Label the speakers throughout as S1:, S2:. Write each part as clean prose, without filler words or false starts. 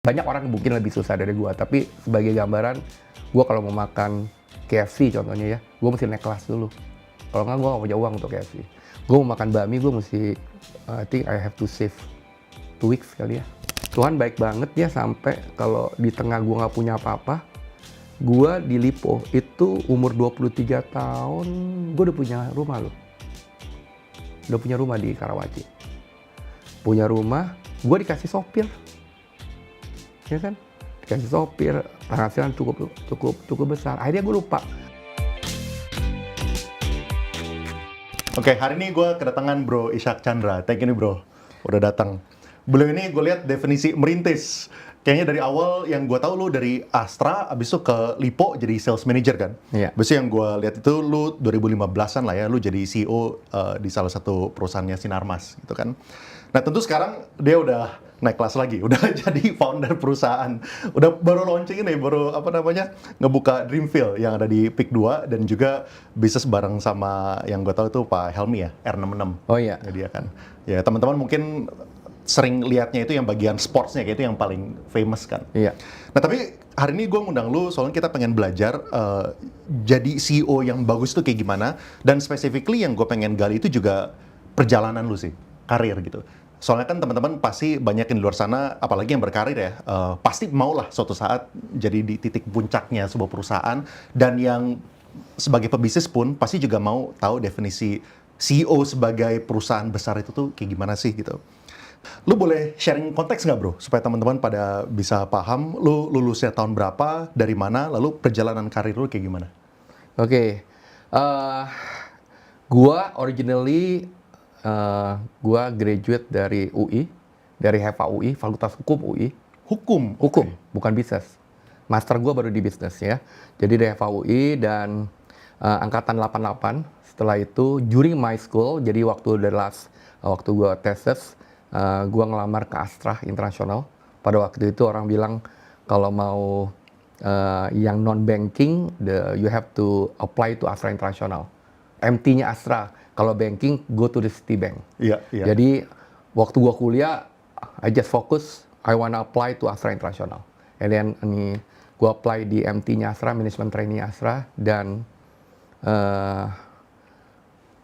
S1: Banyak orang mungkin lebih susah dari gua, tapi sebagai gambaran, gua kalau mau makan KFC contohnya ya, gua mesti naik kelas dulu. Kalau nggak, gua nggak punya uang untuk KFC. Gua mau makan bakmi, gua mesti, I think I have to save 2 weeks kali ya. Tuhan baik banget ya, sampai kalau di tengah gua nggak punya apa-apa, gua di Lipo itu umur 23 tahun, gua udah punya rumah loh. Udah punya rumah di Karawaci. Punya rumah, gua dikasih sopir. Ya kan, dikasih sopir, penghasilan cukup besar. Akhirnya gue lupa.
S2: Oke, hari ini gue kedatangan Bro Ishak Chandra. Thank you nih bro, udah datang. Beliau ini gue lihat definisi merintis. Kayaknya dari awal yang gue tahu lu dari Astra, abis itu ke Lipo jadi sales manager kan?
S1: Iya.
S2: Abis itu yang gue lihat itu lu 2015-an lah ya, lu jadi CEO di salah satu perusahaannya Sinarmas gitu kan. Nah tentu sekarang dia udah naik kelas lagi, udah jadi founder perusahaan. Udah baru launching ini, baru ngebuka Dreamfield yang ada di PIK 2 dan juga bisnis bareng sama yang gue tahu itu Pak Helmi ya, R66.
S1: Oh iya.
S2: Ya, dia kan. Ya teman-teman mungkin sering lihatnya itu yang bagian sportsnya, kayak itu yang paling famous kan.
S1: Iya.
S2: Nah tapi hari ini gue ngundang lu soalnya kita pengen belajar jadi CEO yang bagus tuh kayak gimana, dan specifically yang gue pengen gali itu juga perjalanan lu sih, karir gitu. Soalnya kan teman-teman pasti banyak yang di luar sana, apalagi yang berkarir ya, pasti maulah suatu saat jadi di titik puncaknya sebuah perusahaan, dan yang sebagai pebisnis pun pasti juga mau tahu definisi CEO sebagai perusahaan besar itu tuh kayak gimana sih gitu. Lu boleh sharing konteks nggak bro, supaya teman-teman pada bisa paham lu lulusnya tahun berapa, dari mana, lalu perjalanan karir lu kayak gimana?
S1: Oke. Gua originally gua graduate dari UI, dari HEVA UI, Fakultas Hukum UI.
S2: Hukum?
S1: Hukum,
S2: Okay.
S1: bukan bisnis. Master gua baru di bisnis ya. Jadi dari HEVA UI dan angkatan 88. Setelah itu during my school, jadi waktu gua tesis, gua ngelamar ke Astra International. Pada waktu itu orang bilang kalau mau yang non banking, you have to apply to Astra International. MT-nya Astra. Kalau banking, go to the Citibank.
S2: Iya, iya.
S1: Jadi waktu gua kuliah, I just focus, I wanna apply to Astra International. And then gua apply di MT-nya Astra, Management Trainee Astra, dan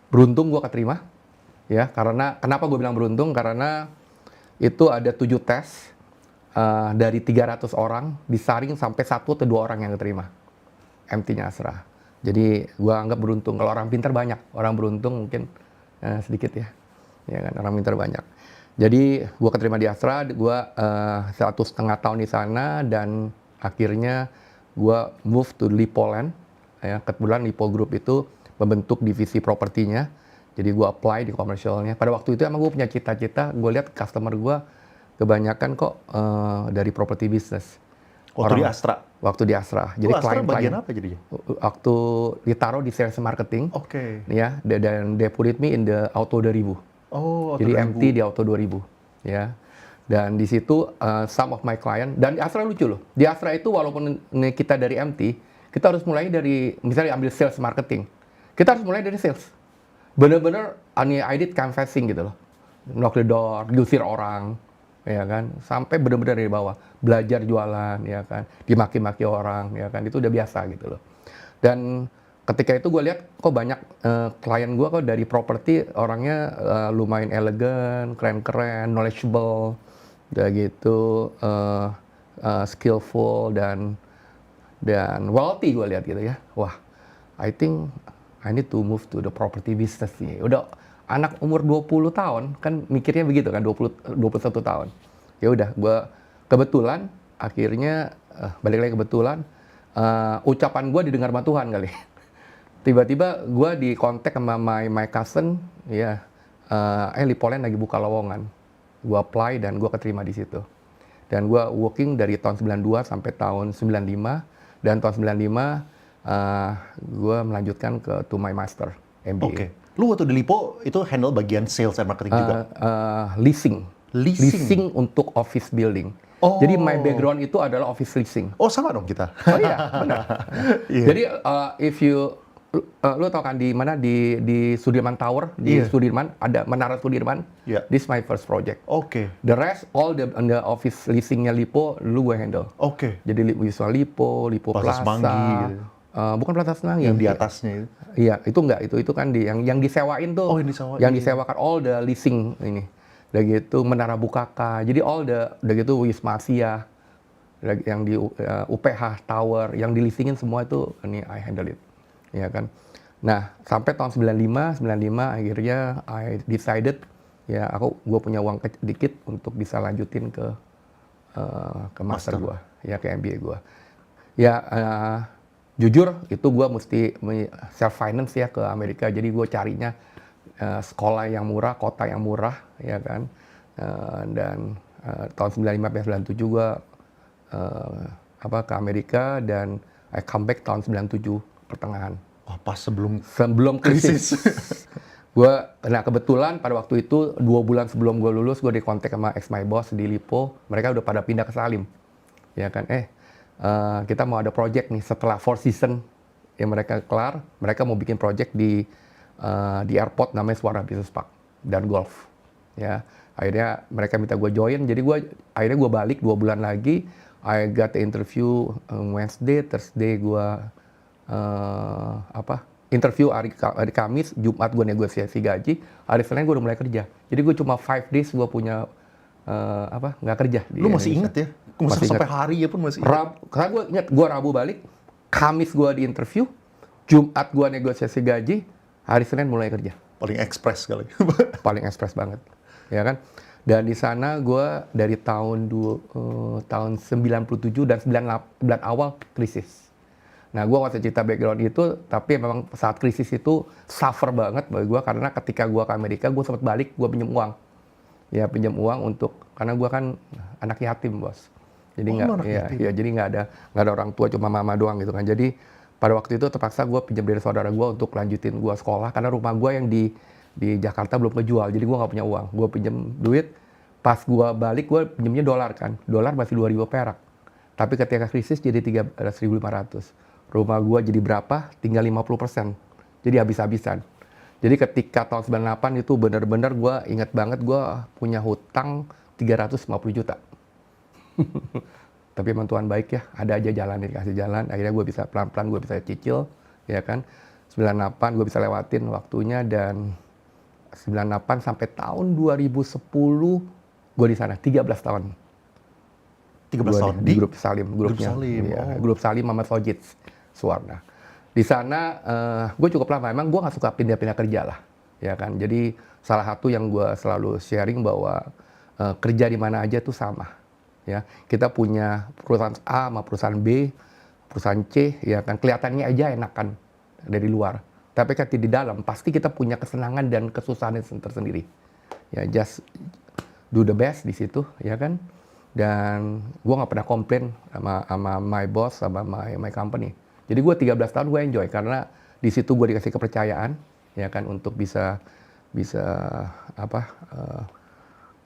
S1: beruntung gua keterima. Ya, karena kenapa gue bilang beruntung? Karena itu ada 7 tes dari 300 orang, disaring sampai 1 atau 2 orang yang keterima MT-nya Astra. Jadi gue anggap beruntung. Kalau orang pintar banyak, orang beruntung mungkin sedikit ya. Ya kan, orang pintar banyak. Jadi gue keterima di Astra, gue 1,5 tahun di sana, dan akhirnya gue move to Lipo Land. Ya, kebetulan Lipo Group itu membentuk divisi propertinya. Jadi gue apply di komersialnya. Pada waktu itu emang gue punya cita-cita, gue lihat customer gue kebanyakan kok dari property business.
S2: Waktu di Astra?
S1: Waktu di Astra. Jadi
S2: Astra
S1: klien
S2: bagian apa jadinya?
S1: Waktu ditaruh di sales marketing.
S2: Oke.
S1: Ya, dan they put me in the Auto 2000.
S2: Oh,
S1: jadi MT di Auto 2000. Ya. Dan di situ some of my client, dan di Astra lucu loh. Di Astra itu walaupun kita dari MT, kita harus mulai dari, misalnya ambil sales marketing. Kita harus mulai dari sales. Bener-bener I did canvassing gitu loh. Knock the door, diusir orang, ya kan, sampai bener-bener dari bawah, belajar jualan, ya kan, dimaki-maki orang, ya kan, itu udah biasa gitu loh. Dan ketika itu gue lihat kok banyak klien gue kok dari properti orangnya lumayan elegan, keren-keren, knowledgeable, udah gitu, skillful dan wealthy gue lihat gitu ya. Wah, I think I need to move to the property business nih. Udah anak umur 20 tahun, kan mikirnya begitu kan, 21 tahun. Ya udah, gue kebetulan, akhirnya, balik lagi kebetulan, ucapan gue didengar sama Tuhan kali. Tiba-tiba gue dikontak sama my cousin, ya, Lipo Land lagi buka lowongan. Gue apply dan gue keterima di situ. Dan gue working dari tahun 92 sampai tahun 95, dan tahun 95, gue melanjutkan to my master MBA.
S2: Oke. Lu waktu di Lipo itu handle bagian sales and marketing juga?
S1: Leasing. Leasing untuk office building.
S2: Oh.
S1: Jadi my background itu adalah office leasing.
S2: Oh sama dong kita.
S1: Oh iya, benar.
S2: Yeah.
S1: Jadi if you lu tau kan di mana di Sudirman Tower di
S2: Iya.
S1: Sudirman ada Menara Sudirman.
S2: Iya.
S1: This my first project.
S2: Oke.
S1: The rest all the office leasingnya Lipo lu gue handle.
S2: Oke.
S1: Jadi Wisma Lipo, Lipo
S2: Plaza
S1: Plaza,
S2: Semanggi gitu.
S1: Bukan Plaza Semanggi.
S2: Yang di atasnya itu.
S1: Iya, itu enggak, itu kan yang disewain tuh.
S2: Oh, yang disewain.
S1: Yang disewakan all the leasing ini. Udah gitu Menara Bukaka. Jadi all udah gitu Wisma Asia. Yang di UPH Tower, yang di leasingin semua itu ini I handle it. Ya kan. Nah, sampai tahun 95 akhirnya I decided ya gue punya uang dikit untuk bisa lanjutin ke master gue, ya ke MBA gue. Ya jujur itu gue mesti self finance ya ke Amerika. Jadi gue carinya sekolah yang murah, kota yang murah, ya kan. Dan tahun 95 sampai 97 gue ke Amerika dan I come back tahun 97 pertengahan.
S2: Oh, pas sebelum
S1: krisis. Nah kebetulan pada waktu itu 2 bulan sebelum gue lulus, gue dikontak sama ex my boss di Lipo. Mereka udah pada pindah ke Salim, ya kan. Kita mau ada project nih setelah 4 season yang mereka kelar, mereka mau bikin project di airport namanya Suara Business Park dan golf. Ya, akhirnya mereka minta gue join, jadi akhirnya gue balik 2 bulan lagi. I got the interview Wednesday, Thursday gue interview hari Kamis, Jumat gue negosiasi gaji, hari Senin gue udah mulai kerja. Jadi gue cuma 5 days gue punya nggak kerja.
S2: Lu masih inget ya?
S1: Masih
S2: Sampai
S1: inget.
S2: hari ya pun masih inget.
S1: Karena gue inget, gue Rabu balik, Kamis gue di interview, Jumat gue negosiasi gaji, hari Senin mulai kerja.
S2: Paling ekspres kali.
S1: Paling ekspres banget, ya kan? Dan di sana gue dari tahun 97 dan 98 bulan awal krisis. Nah, gue nggak usah cerita background itu, tapi memang saat krisis itu suffer banget bagi gue karena ketika gue ke Amerika, gue sempat balik, gue pinjam uang. Ya, pinjam uang karena gue kan anak yatim, bos. Jadi jadi nggak ada orang tua, cuma mama doang gitu kan. Jadi pada waktu itu terpaksa gue pinjam dari saudara gue untuk lanjutin gue sekolah karena rumah gue yang di Jakarta belum kejual, jadi gue nggak punya uang. Gue pinjam duit, pas gue balik gue pinjamnya dolar kan, dolar masih 2.000 perak. Tapi ketika krisis jadi 13.500. Rumah gue jadi berapa? Tinggal 50%. Jadi habis-habisan. Jadi ketika tahun 98 itu benar-benar gue ingat banget gue punya hutang 350 juta. Tapi emang Tuhan baik ya, ada aja jalan, dikasih jalan. Akhirnya gue bisa pelan-pelan gue bisa cicil, ya kan. 98 gue bisa lewatin waktunya dan 98 sampai tahun 2010 gue di sana 13 tahun.
S2: 13 tahun
S1: di grup Salim, grupnya.
S2: Grup Salim.
S1: Ya, grup Salim Muhammad Sojid Suwarna. Di sana gue cukup lama. Emang gue nggak suka pindah-pindah kerja lah, ya kan. Jadi salah satu yang gue selalu sharing bahwa kerja di mana aja tuh sama. Ya, kita punya perusahaan A sama perusahaan B, perusahaan C, ya kan kelihatannya aja enakan dari luar. Tapi ketika di dalam pasti kita punya kesenangan dan kesusahan tersendiri. Ya, just do the best di situ, ya kan. Dan gue nggak pernah komplain sama my boss, sama my company. Jadi gue 13 tahun gue enjoy karena di situ gue dikasih kepercayaan, ya kan, untuk bisa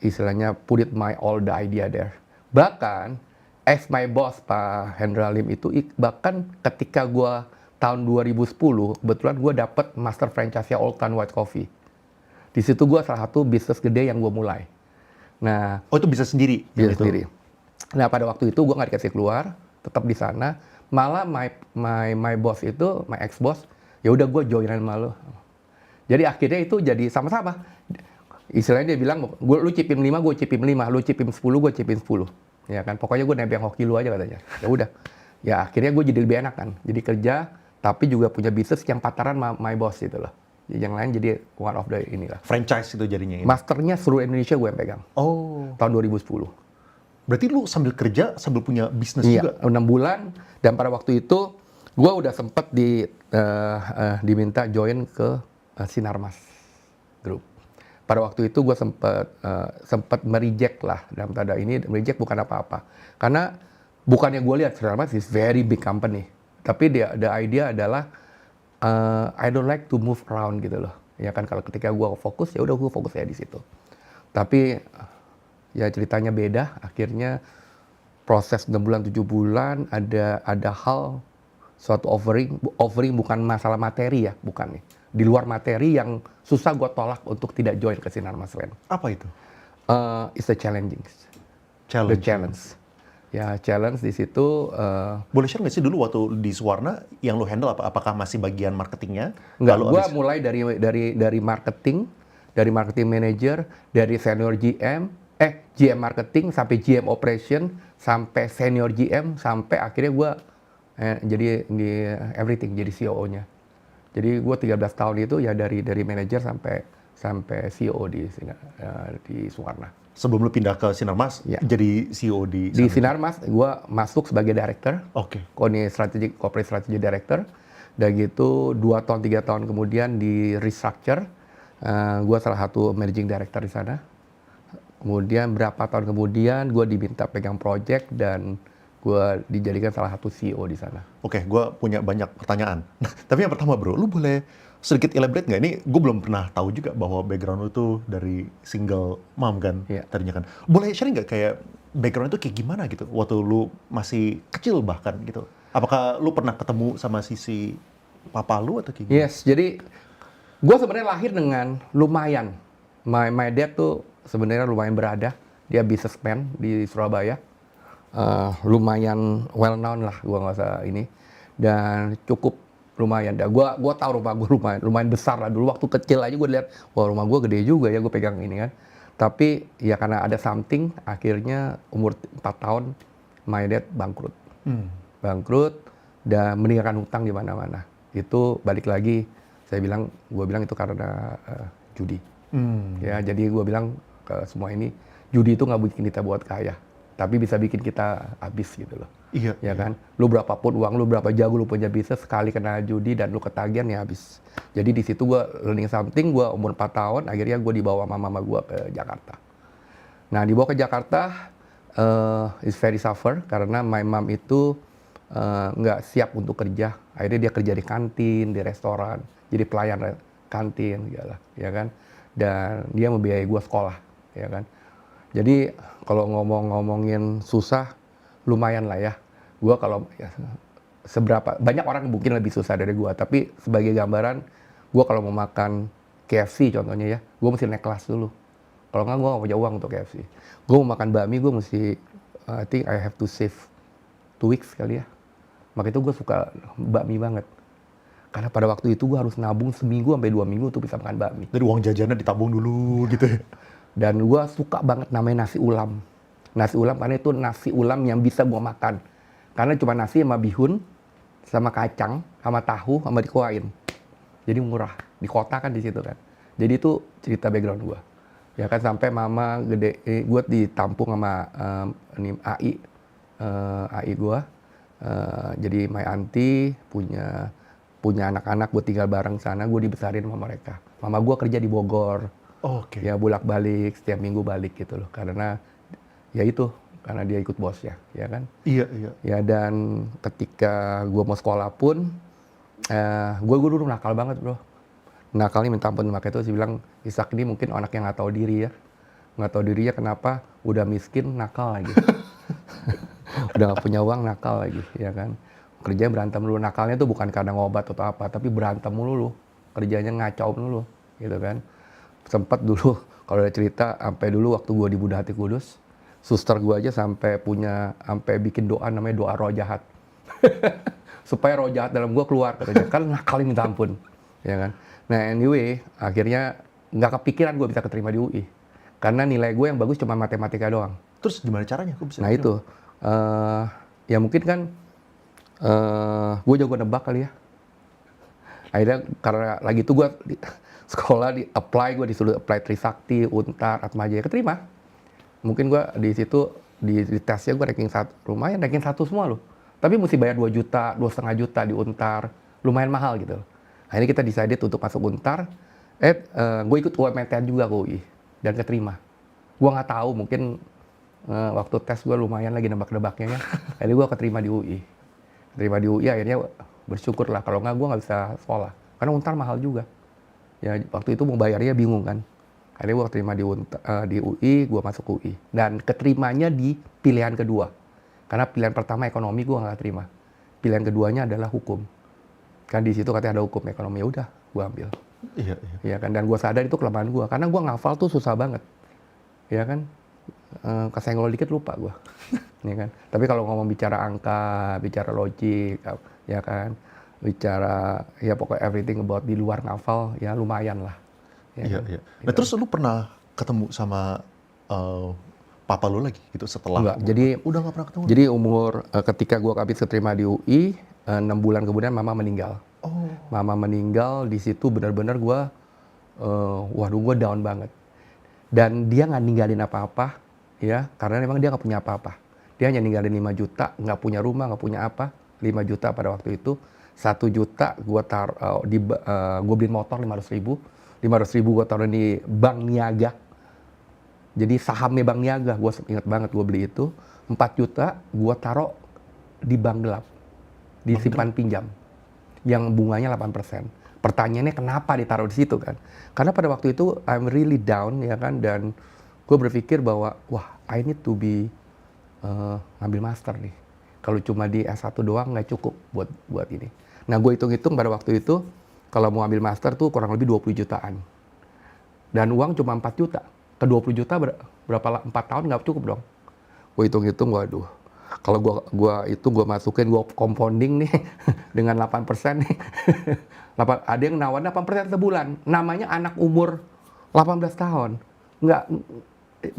S1: istilahnya put it my all the idea there. Bahkan ex my boss Pak Hendra Lim itu bahkan ketika gue tahun 2010 kebetulan gue dapet master franchise Old Town White Coffee. Di situ gue salah satu bisnis gede yang gue mulai. Nah,
S2: itu bisa sendiri?
S1: Bisa sendiri. Nah, pada waktu itu gue nggak dikasih keluar, tetap di sana. Malah my boss itu, my ex boss, ya udah gue joinan sama lo. Jadi akhirnya itu jadi sama-sama. Istilahnya dia bilang, lu cipin 5, gue cipin 5, lu cipin 10, gue cipin 10. Ya kan, pokoknya gue nebeng hoki lu aja katanya. Ya udah. Ya akhirnya gue jadi lebih enak kan. Jadi kerja, tapi juga punya bisnis yang pattaran my boss gitu loh. Yang lain jadi one of the inilah.
S2: Franchise itu jadinya ini?
S1: Masternya seluruh Indonesia gue yang pegang.
S2: Oh.
S1: Tahun 2010.
S2: Berarti lu sambil kerja, sambil punya bisnis
S1: juga?
S2: Iya,
S1: 6 bulan. Dan pada waktu itu, gue udah sempat diminta join ke Sinarmas Group. Pada waktu itu gue sempat mereject lah. Dalam tanda ini, mereject bukan apa-apa. Karena bukannya gue lihat Sinarmas is very big company. Tapi the idea adalah, I don't like to move around gitu loh. Ya kan, kalau ketika gue fokus, ya udah gue fokus ya di situ. Tapi ya ceritanya beda. Akhirnya proses 6 bulan, 7 bulan, ada hal suatu offering bukan masalah materi ya, bukan nih. Di luar materi yang susah gue tolak untuk tidak join ke Sinarmas Land.
S2: Apa itu?
S1: It's a challenging, the
S2: Challenge.
S1: challenge. Ya challenge di situ.
S2: Boleh share nggak sih dulu waktu di Suwarna yang lu handle apa? Apakah masih bagian marketingnya?
S1: Enggak,
S2: Lalu
S1: gue
S2: abis-
S1: mulai dari marketing manager, dari senior GM marketing sampai GM operation, sampai senior GM, sampai akhirnya gue jadi di everything, jadi CEO-nya. Jadi gue 13 tahun itu ya dari manager sampai CEO di Suwarna.
S2: sebelum lu pindah ke Sinarmas,
S1: Ya.
S2: jadi CEO di
S1: Di
S2: sana.
S1: Sinarmas gue masuk sebagai director,
S2: Oke.
S1: corporate strategy director. Dan gitu 2 tahun 3 tahun kemudian di restructure, gue salah satu managing director di sana. Kemudian berapa tahun kemudian gue diminta pegang project dan gue dijadikan salah satu CEO di sana.
S2: Oke, gue punya banyak pertanyaan. Tapi yang pertama bro, lu boleh sedikit elaborate nggak? Ini gue belum pernah tahu juga bahwa background lu tuh dari single mom kan,
S1: Iya.
S2: tadinya kan. Boleh sharing nggak kayak background itu kayak gimana gitu? Waktu lu masih kecil bahkan gitu. Apakah lu pernah ketemu sama sisi papa lu atau kayak gimana?
S1: Yes, jadi gue sebenarnya lahir dengan lumayan. My dad tuh sebenarnya lumayan berada. Dia businessman di Surabaya. Lumayan well known lah, gue nggak usah ini. Dan cukup lumayan. Gue tahu rumah gue lumayan besar lah. Dulu waktu kecil aja gue lihat, wah rumah gue gede juga ya, gue pegang ini kan. Tapi ya karena ada something, akhirnya umur 4 tahun, my dad bangkrut. Bangkrut dan meninggalkan hutang di mana-mana. Itu balik lagi, gue bilang itu karena judi. Ya, jadi gue bilang ke semua ini, judi itu nggak bikin kita buat kaya, tapi bisa bikin kita habis gitu loh.
S2: Iya.
S1: Ya kan, lu berapapun uang lu, berapa jago lu punya bisnis, sekali kena judi dan lu ketagihan ya habis. Jadi di situ gue learning something, gue umur 4 tahun, akhirnya gue dibawa mama gue ke Jakarta. Nah, dibawa ke Jakarta, is very suffer, karena my mom itu nggak siap untuk kerja. Akhirnya dia kerja di kantin, di restoran, jadi pelayan kantin, ya kan. Dan dia membiayai gue sekolah, ya kan. Jadi kalau ngomongin susah, lumayan lah ya. Gue kalau ya, banyak orang mungkin lebih susah dari gue, tapi sebagai gambaran, gue kalau mau makan KFC contohnya ya, gue mesti naik kelas dulu. Kalau nggak, gue nggak punya uang untuk KFC. Gue mau makan bakmi, gue mesti, I think I have to save 2 weeks kali ya. Maka itu gue suka bakmi banget. Karena pada waktu itu gue harus nabung seminggu sampai 2 minggu untuk bisa makan bakmi.
S2: Jadi uang jajannya ditabung dulu gitu ya.
S1: Dan gue suka banget namanya nasi ulam. Nasi ulam karena itu nasi ulam yang bisa gue makan. Karena cuma nasi sama bihun, sama kacang, sama tahu, sama dikuain. Jadi murah. Di kota kan di situ kan. Jadi itu cerita background gue. Ya kan sampai mama gede, gue ditampung sama AI gue. Jadi my auntie punya anak-anak, gue tinggal bareng sana, gue dibesarin sama mereka. Mama gue kerja di Bogor.
S2: Oke.
S1: Ya bolak-balik, setiap minggu balik gitu loh. Karena ya itu, karena dia ikut bosnya, ya kan.
S2: Iya, iya.
S1: Ya dan ketika gue mau sekolah pun, gue dulu nakal banget bro. Nakalnya minta ampun, makanya itu sih bilang, Ishak ini mungkin anak yang nggak tahu diri ya. Nggak tahu dirinya kenapa, udah miskin, nakal lagi. Udah nggak punya uang, nakal lagi, ya kan. Kerjanya berantem dulu, nakalnya tuh bukan karena ngobat atau apa, tapi berantem mulu. Kerjanya ngacau dulu, gitu kan. Sempet dulu, kalau ada cerita, sampai dulu waktu gue di Buddha Hati Kudus, suster gue aja sampai bikin doa namanya doa roh jahat. Supaya roh jahat dalam gue keluar, katanya. Kan nakalnya minta ampun, ya kan. Nah anyway, akhirnya nggak kepikiran gue bisa keterima di UI. Karena nilai gue yang bagus cuma matematika doang.
S2: Terus gimana caranya? Kok bisa
S1: Nah
S2: diterima?
S1: itu, ya mungkin kan gue jago nebak kali ya. Akhirnya karena lagi itu gue sekolah gue disuruh apply Trisakti, Untar, Atmajaya, keterima. Mungkin gue di situ di tesnya gue ranking 1, lumayan ranking 1 semua loh. Tapi mesti bayar 2 juta, 2,5 juta di Untar, lumayan mahal gitu. Akhirnya kita decided untuk masuk Untar. Gue ikut UMTN juga ke UI dan keterima. Gue nggak tahu, mungkin waktu tes gue lumayan lagi nebak-nebaknya ya. Akhirnya gue keterima di UI. Keterima di UI akhirnya bersyukur lah, kalau nggak gue nggak bisa sekolah. Karena Untar mahal juga. Ya waktu itu mau bayarnya bingung kan. Akhirnya gue keterima di UI, gue masuk UI. Dan keterimanya di pilihan kedua. Karena pilihan pertama ekonomi gue nggak terima. pilihan keduanya adalah hukum. Kan di situ katanya ada hukum ekonomi, ya udah, gue ambil.
S2: Iya, iya.
S1: Ya kan, dan gue sadar itu kelemahan gue, karena gue ngafal tuh susah banget. Ya kan, kesenggol dikit lupa gue. Ya kan, tapi kalau ngomong bicara angka, bicara logik, ya kan, bicara ya pokoknya everything about di luar ngafal, ya lumayan lah. Ya
S2: Iya,
S1: kan?
S2: iya. Nah, terus lu pernah ketemu sama papa lu lagi gitu setelah?
S1: Enggak, jadi
S2: Udah nggak pernah ketemu?
S1: Jadi ketika gue habis keterima di UI, 6 bulan kemudian mama meninggal.
S2: Oh,
S1: Mama meninggal, di situ benar-benar gue, waduh gue down banget. Dan dia nggak ninggalin apa-apa, ya, karena memang dia nggak punya apa-apa. Dia hanya ninggalin 5 juta, nggak punya rumah, nggak punya apa. 5 juta pada waktu itu, 1 juta gue gue beliin motor 500 ribu. 500 ribu gue taruh di Bank Niaga. Jadi sahamnya Bank Niaga, gue ingat banget gue beli itu. 4 juta gue taruh di bank gelap, di simpan pinjam, yang bunganya 8%. Pertanyaannya kenapa ditaruh di situ kan? Karena pada waktu itu I'm really down ya kan, dan gue berpikir bahwa wah I need to be ngambil master nih. Kalau cuma di S1 doang nggak cukup buat ini. Nah gue hitung-hitung pada waktu itu kalau mau ambil master tuh kurang lebih 20 jutaan. Dan uang cuma 4 juta. Ke 20 juta berapa 4 tahun nggak cukup dong. Gue hitung-hitung, waduh. Kalau gue masukin, gue compounding nih dengan 8% nih. Ada yang nawarin 8% sebulan. Namanya anak umur 18 tahun. Nggak,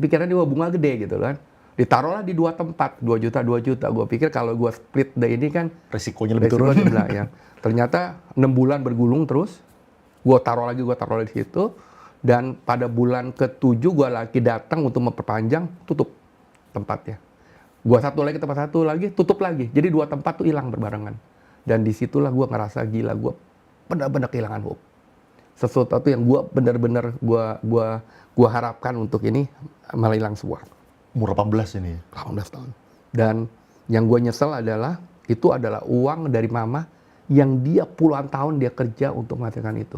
S1: pikirannya dia bunga gede gitu kan. Ditaruhlah di 2 tempat, 2 juta, 2 juta. Gue pikir kalau gue split day ini kan
S2: resikonya lebih turun.
S1: Ya. Ternyata 6 bulan bergulung terus. Gue taruh lagi di situ. Dan pada bulan ke-7 gue lagi datang untuk memperpanjang, tutup tempatnya. Gue tempat satu lagi, tutup lagi. Jadi 2 tempat tuh hilang berbarengan. Dan disitulah gue ngerasa gila, gue benar-benar kehilangan hope. Sesuatu yang gue benar-benar gue harapkan untuk ini malah hilang semua.
S2: Umur 18 ini?
S1: 18 tahun. Dan yang gue nyesel adalah, itu adalah uang dari mama yang dia puluhan tahun dia kerja untuk menghasilkan itu.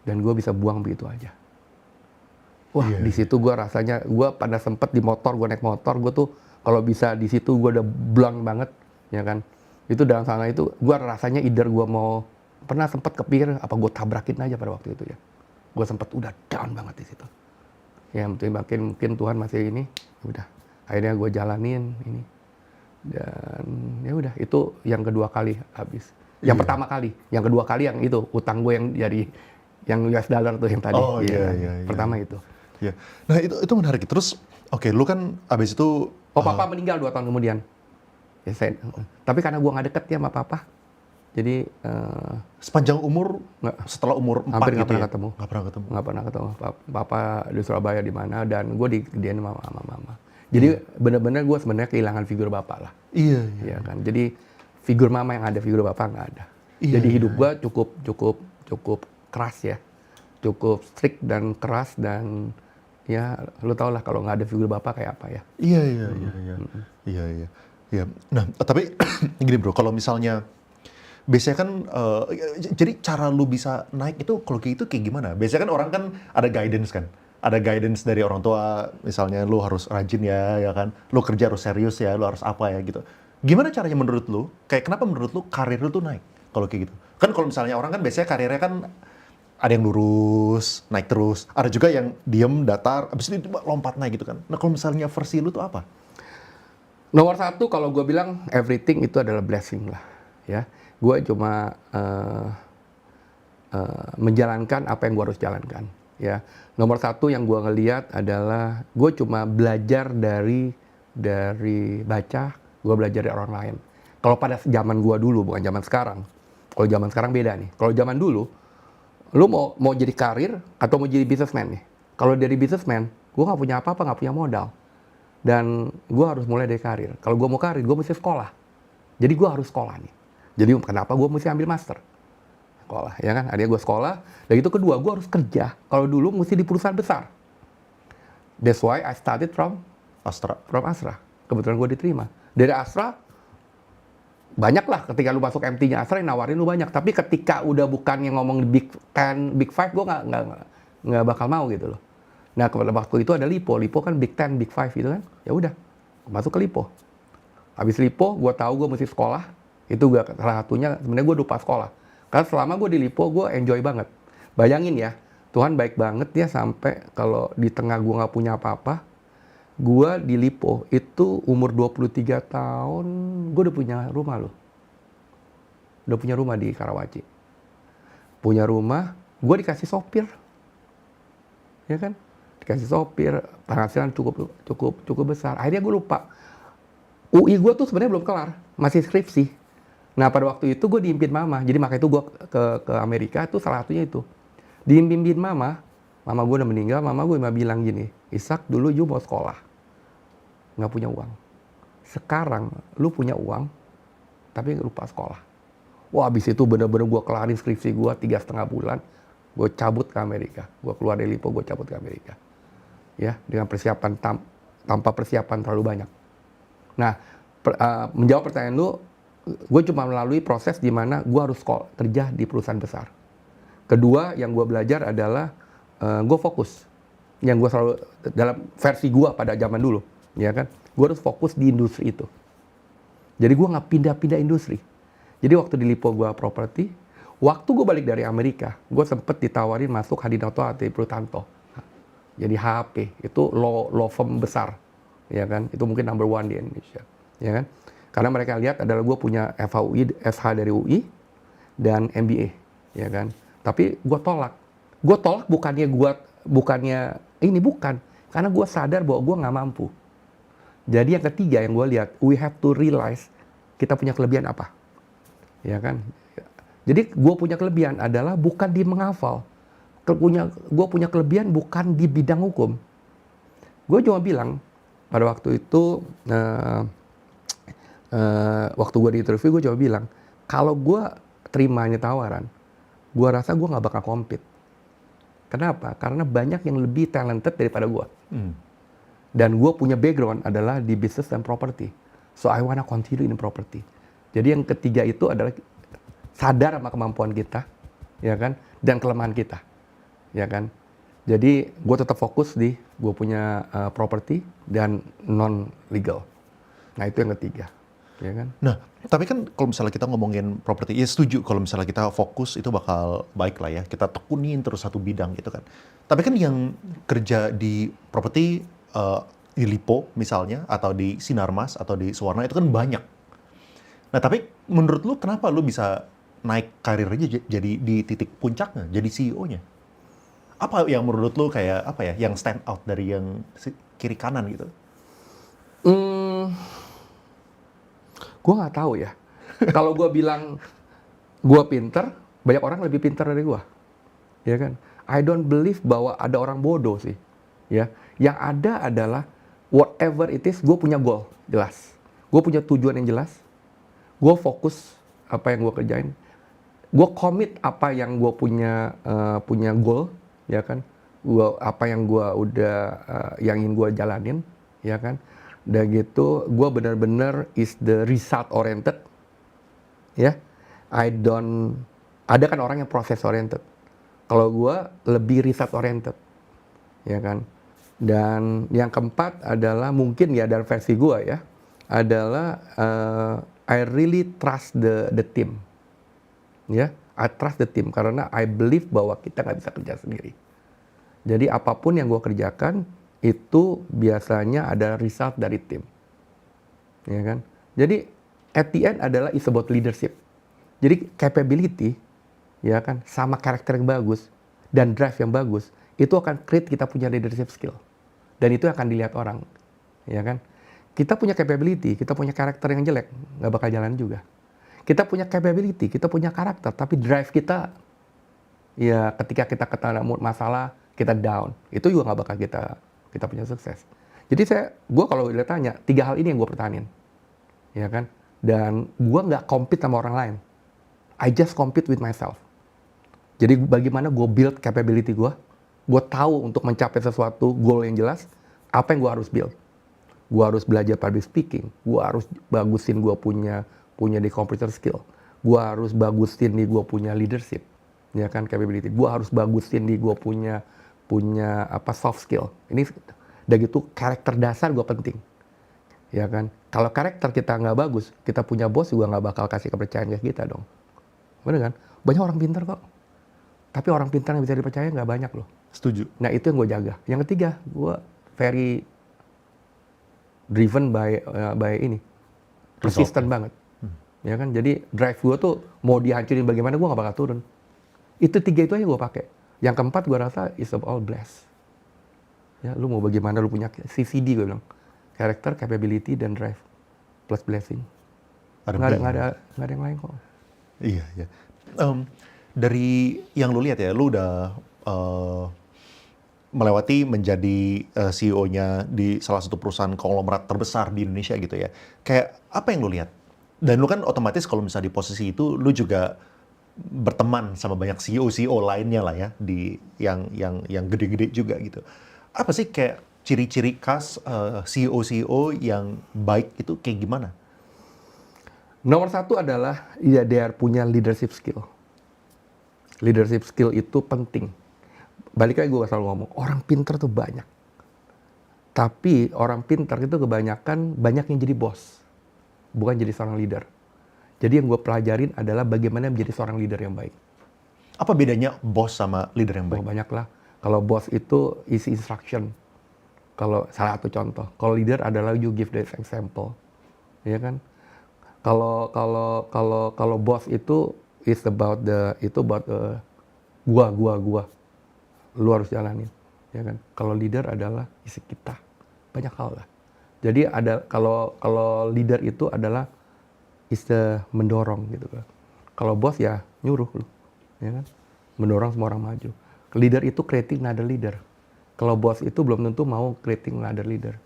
S1: Dan gue bisa buang begitu aja. Wah, di situ gue rasanya, gue pada sempet di motor, gue naik motor, gue tuh kalau bisa di situ gue udah blank banget, ya kan. Itu dalam sana itu, gue rasanya either gue mau, pernah sempet kepikir apa gue tabrakin aja pada waktu itu ya. Gue sempet udah down banget di situ. Ya mungkin Tuhan masih ini, udah. Akhirnya gue jalanin ini. Dan ya udah, itu yang kedua kali habis. Yang pertama kali, yang kedua kali yang itu, utang gue yang dari yang US dollar tuh yang tadi.
S2: Oh iya.
S1: Pertama itu.
S2: Iya. Nah itu menarik. Terus, oke, lu kan abis itu...
S1: Papa meninggal 2 tahun kemudian. Ya, tapi karena gue nggak deket ya sama papa, jadi
S2: sepanjang umur, setelah umur 4
S1: hampir
S2: gitu
S1: nggak pernah
S2: ya?
S1: ketemu.
S2: Nggak pernah ketemu.
S1: Papa di Surabaya di mana, dan gue di sama mama. Jadi benar-benar gue sebenarnya kehilangan figur bapak lah.
S2: Iya.
S1: Ya kan. Jadi figur mama yang ada, figur bapak nggak ada.
S2: Iya,
S1: jadi hidup gue cukup keras ya, cukup strict dan keras, dan ya lu tau lah kalau nggak ada figur bapak kayak apa ya.
S2: Iya. Nah tapi gini bro, kalau misalnya biasanya kan jadi cara lu bisa naik itu kalau kayak itu kayak gimana? Biasanya kan orang kan ada guidance kan, ada guidance dari orang tua, misalnya lu harus rajin ya kan, lu kerja harus serius ya, lu harus apa ya gitu. Gimana caranya menurut lu? Kayak kenapa menurut lu karir lu tuh naik kalau kayak gitu? Kan kalau misalnya orang kan biasanya karirnya kan ada yang lurus, naik terus. Ada juga yang diem, datar, abis itu lompat naik gitu kan. Nah kalau misalnya versi lu tuh apa?
S1: Nomor 1 kalau gue bilang everything itu adalah blessing lah. Ya, gue cuma menjalankan apa yang gue harus jalankan. Ya, nomor 1 yang gue ngelihat adalah gue cuma belajar dari baca, gue belajar dari orang lain. Kalau pada zaman gue dulu, bukan zaman sekarang. Kalau zaman sekarang beda nih. Kalau zaman dulu, lu mau jadi karir atau mau jadi businessman nih? Kalau dari businessman, gue nggak punya apa-apa, nggak punya modal, dan gue harus mulai dari karir. Kalau gue mau karir, gue mesti sekolah. Jadi gue harus sekolah nih. Jadi kenapa gue mesti ambil master? Sekolah, ya kan? Akhirnya gue sekolah. Dan itu kedua, gue harus kerja. Kalau dulu mesti di perusahaan besar. That's why I started from Astra. Kebetulan gue diterima. Dari Astra, banyak lah ketika lu masuk MT-nya Astra yang nawarin lu banyak. Tapi ketika udah bukan yang ngomong Big 10, Big 5, gue nggak bakal mau gitu loh. Nah, pada waktu itu ada Lipo kan Big 10, Big 5 gitu kan. Ya udah, masuk ke Lipo. Habis Lipo, gue tahu gue mesti sekolah, Itu gak salah satunya. Sebenarnya gue lupa sekolah. Karena selama gue di Lipo, gue enjoy banget. Bayangin ya, Tuhan baik banget ya sampai kalau di tengah gue nggak punya apa-apa, gue di Lipo itu umur 23 tahun, gue udah punya rumah loh. Udah punya rumah di Karawaci. Punya rumah, gue dikasih sopir. Ya kan? Dikasih sopir, penghasilan cukup besar. Akhirnya gue lupa. UI gue tuh sebenarnya belum kelar, masih skripsi. Nah pada waktu itu gue diimpin mama, jadi makanya itu gue ke Amerika itu salah satunya itu. Diimpin mama gue udah meninggal, mama gue cuma bilang gini, Ishak dulu you mau sekolah, nggak punya uang. Sekarang lu punya uang, tapi lupa sekolah. Wah abis itu bener-bener gue kelarin skripsi gue 3,5 bulan, gue cabut ke Amerika. Gue keluar dari Lipo, gue cabut ke Amerika. Ya, dengan persiapan tanpa persiapan terlalu banyak. Nah, menjawab pertanyaan lu, gue cuma melalui proses di mana gue harus kerja di perusahaan besar. Kedua, yang gue belajar adalah gue fokus. Yang gue selalu dalam versi gue pada zaman dulu, ya kan? Gue harus fokus di industri itu. Jadi gue nggak pindah-pindah industri. Jadi waktu di Lipo gue properti, waktu gue balik dari Amerika, gue sempet ditawarin masuk Hadinoto Ati Prutanto. Jadi HP itu law firm besar, ya kan? Itu mungkin number one di Indonesia, ya kan? Karena mereka lihat adalah gue punya FH dari UI dan MBA, ya kan? Tapi gue tolak. Gue tolak bukannya ini bukan, karena gue sadar bahwa gue nggak mampu. Jadi yang ketiga yang gue lihat, we have to realize kita punya kelebihan apa, ya kan? Jadi gue punya kelebihan adalah bukan di menghafal. Gue punya kelebihan bukan di bidang hukum. Gue cuma bilang pada waktu itu, waktu gue di interview gue cuma bilang, kalau gue terimanya tawaran, gue rasa gue nggak bakal compete. Kenapa? Karena banyak yang lebih talented daripada gue. Dan gue punya background adalah di business dan property. So I wanna continue in property. Jadi yang ketiga itu adalah sadar sama kemampuan kita, ya kan, dan kelemahan kita, ya kan. Jadi gue tetap fokus di gue punya property dan non legal. Nah itu yang ketiga, ya kan.
S2: Nah, tapi kan kalau misalnya kita ngomongin properti, ya setuju kalau misalnya kita fokus itu bakal baik lah ya. Kita tekunin terus satu bidang gitu kan. Tapi kan yang kerja di properti di Lipo misalnya, atau di Sinarmas, atau di Suwarna itu kan banyak. Nah, tapi menurut lu kenapa lu bisa naik karirnya jadi di titik puncaknya, jadi CEO-nya? Apa yang menurut lu kayak apa ya, yang stand out dari yang kiri kanan gitu?
S1: Gue nggak tahu ya. Kalau gue bilang gue pinter, banyak orang lebih pintar dari gue, ya kan? I don't believe bahwa ada orang bodoh sih, ya. Yang ada adalah whatever it is, gue punya goal jelas, gue punya tujuan yang jelas, gue fokus apa yang gue kerjain, gue commit apa yang gue punya goal, ya kan? Apa yang gue udah yang ingin gue jalanin, ya kan? Dan gitu, gue benar-benar is the result oriented, ya. Ada kan orang yang process oriented. Kalau gue lebih result oriented, ya kan. Dan yang keempat adalah mungkin ya dari versi gue ya, adalah I really trust the team, ya. I trust the team karena I believe bahwa kita nggak bisa kerja sendiri. Jadi apapun yang gue kerjakan itu biasanya ada result dari tim, ya kan. Jadi at the end adalah is about leadership. Jadi capability, ya kan, sama karakter yang bagus dan drive yang bagus itu akan create kita punya leadership skill, dan itu akan dilihat orang, ya kan. Kita punya capability, kita punya karakter yang jelek, nggak bakal jalan juga. Kita punya capability, kita punya karakter, tapi drive kita, ya ketika kita ketemu masalah, kita down, itu juga nggak bakal kita punya sukses. Jadi gue kalau udah tanya, 3 hal ini yang gue pertahanin, ya kan. Dan gue nggak compete sama orang lain, I just compete with myself. Jadi bagaimana gue build capability gue tahu untuk mencapai sesuatu goal yang jelas, apa yang gue harus build. Gue harus belajar public speaking, gue harus bagusin gue punya di computer skill, gue harus bagusin di gue punya leadership, ya kan, capability. Gue harus bagusin di gue punya soft skill. Ini udah gitu karakter dasar gue penting. ya kan? Kalau karakter kita nggak bagus, kita punya bos juga nggak bakal kasih kepercayaan ke kita dong. Bener kan? Banyak orang pintar kok. Tapi orang pintar yang bisa dipercaya nggak banyak loh.
S2: Setuju.
S1: Nah itu yang gue jaga. Yang ketiga, gue very driven by ini. Persistent banget. Ya kan? Jadi drive gue tuh mau dihancurin bagaimana gue nggak bakal turun. Itu 3 itu aja gue pakai. Yang keempat gue rasa is all blessed. Ya, lu mau bagaimana lu punya CCD gue bilang. Character, capability, dan drive. Plus blessing. Nggak ada yang lain kok.
S2: Iya, iya. Dari yang lu lihat ya, lu udah melewati menjadi CEO-nya di salah satu perusahaan konglomerat terbesar di Indonesia gitu ya. Kayak apa yang lu lihat? Dan lu kan otomatis kalau misalnya di posisi itu, lu juga berteman sama banyak CEO lainnya lah ya, di yang gede-gede juga gitu. Apa sih kayak ciri-ciri khas CEO yang baik itu kayak gimana?
S1: Nomor satu adalah dia punya leadership skill. Leadership skill itu penting. Balik lagi gue selalu ngomong, orang pintar tuh banyak. Tapi orang pintar itu kebanyakan banyak yang jadi bos. Bukan jadi seorang leader. Jadi yang gue pelajarin adalah bagaimana menjadi seorang leader yang baik.
S2: Apa bedanya bos sama leader yang baik?
S1: Banyak lah. Kalau bos itu isi instruction. Kalau salah satu contoh. Kalau leader adalah you give the example. Ya kan? Kalau bos itu is about gua. Lu harus jalanin. Ya kan? Kalau leader adalah isi kita. Banyak hal lah. Jadi ada kalau leader itu adalah mendorong gitu kan. Kalau bos ya nyuruh lu, ya kan? Mendorong semua orang maju. Leader itu creating another leader. Kalau bos itu belum tentu mau creating another leader.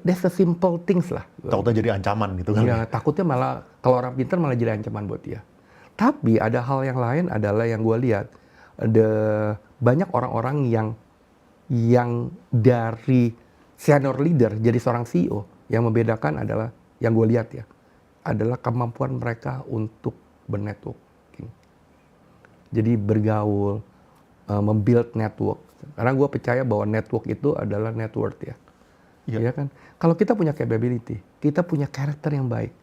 S1: That's the simple things lah.
S2: Takutnya jadi ancaman gitu kan?
S1: Ya, takutnya malah kalau orang pintar malah jadi ancaman buat dia. Tapi ada hal yang lain adalah yang gue lihat ada banyak orang-orang yang dari senior leader jadi seorang CEO yang membedakan adalah yang gue lihat ya adalah kemampuan mereka untuk bernetworking. Jadi bergaul, membuild network. Karena gue percaya bahwa network itu adalah network ya. Iya kan? Kalau kita punya capability, kita punya karakter yang baik,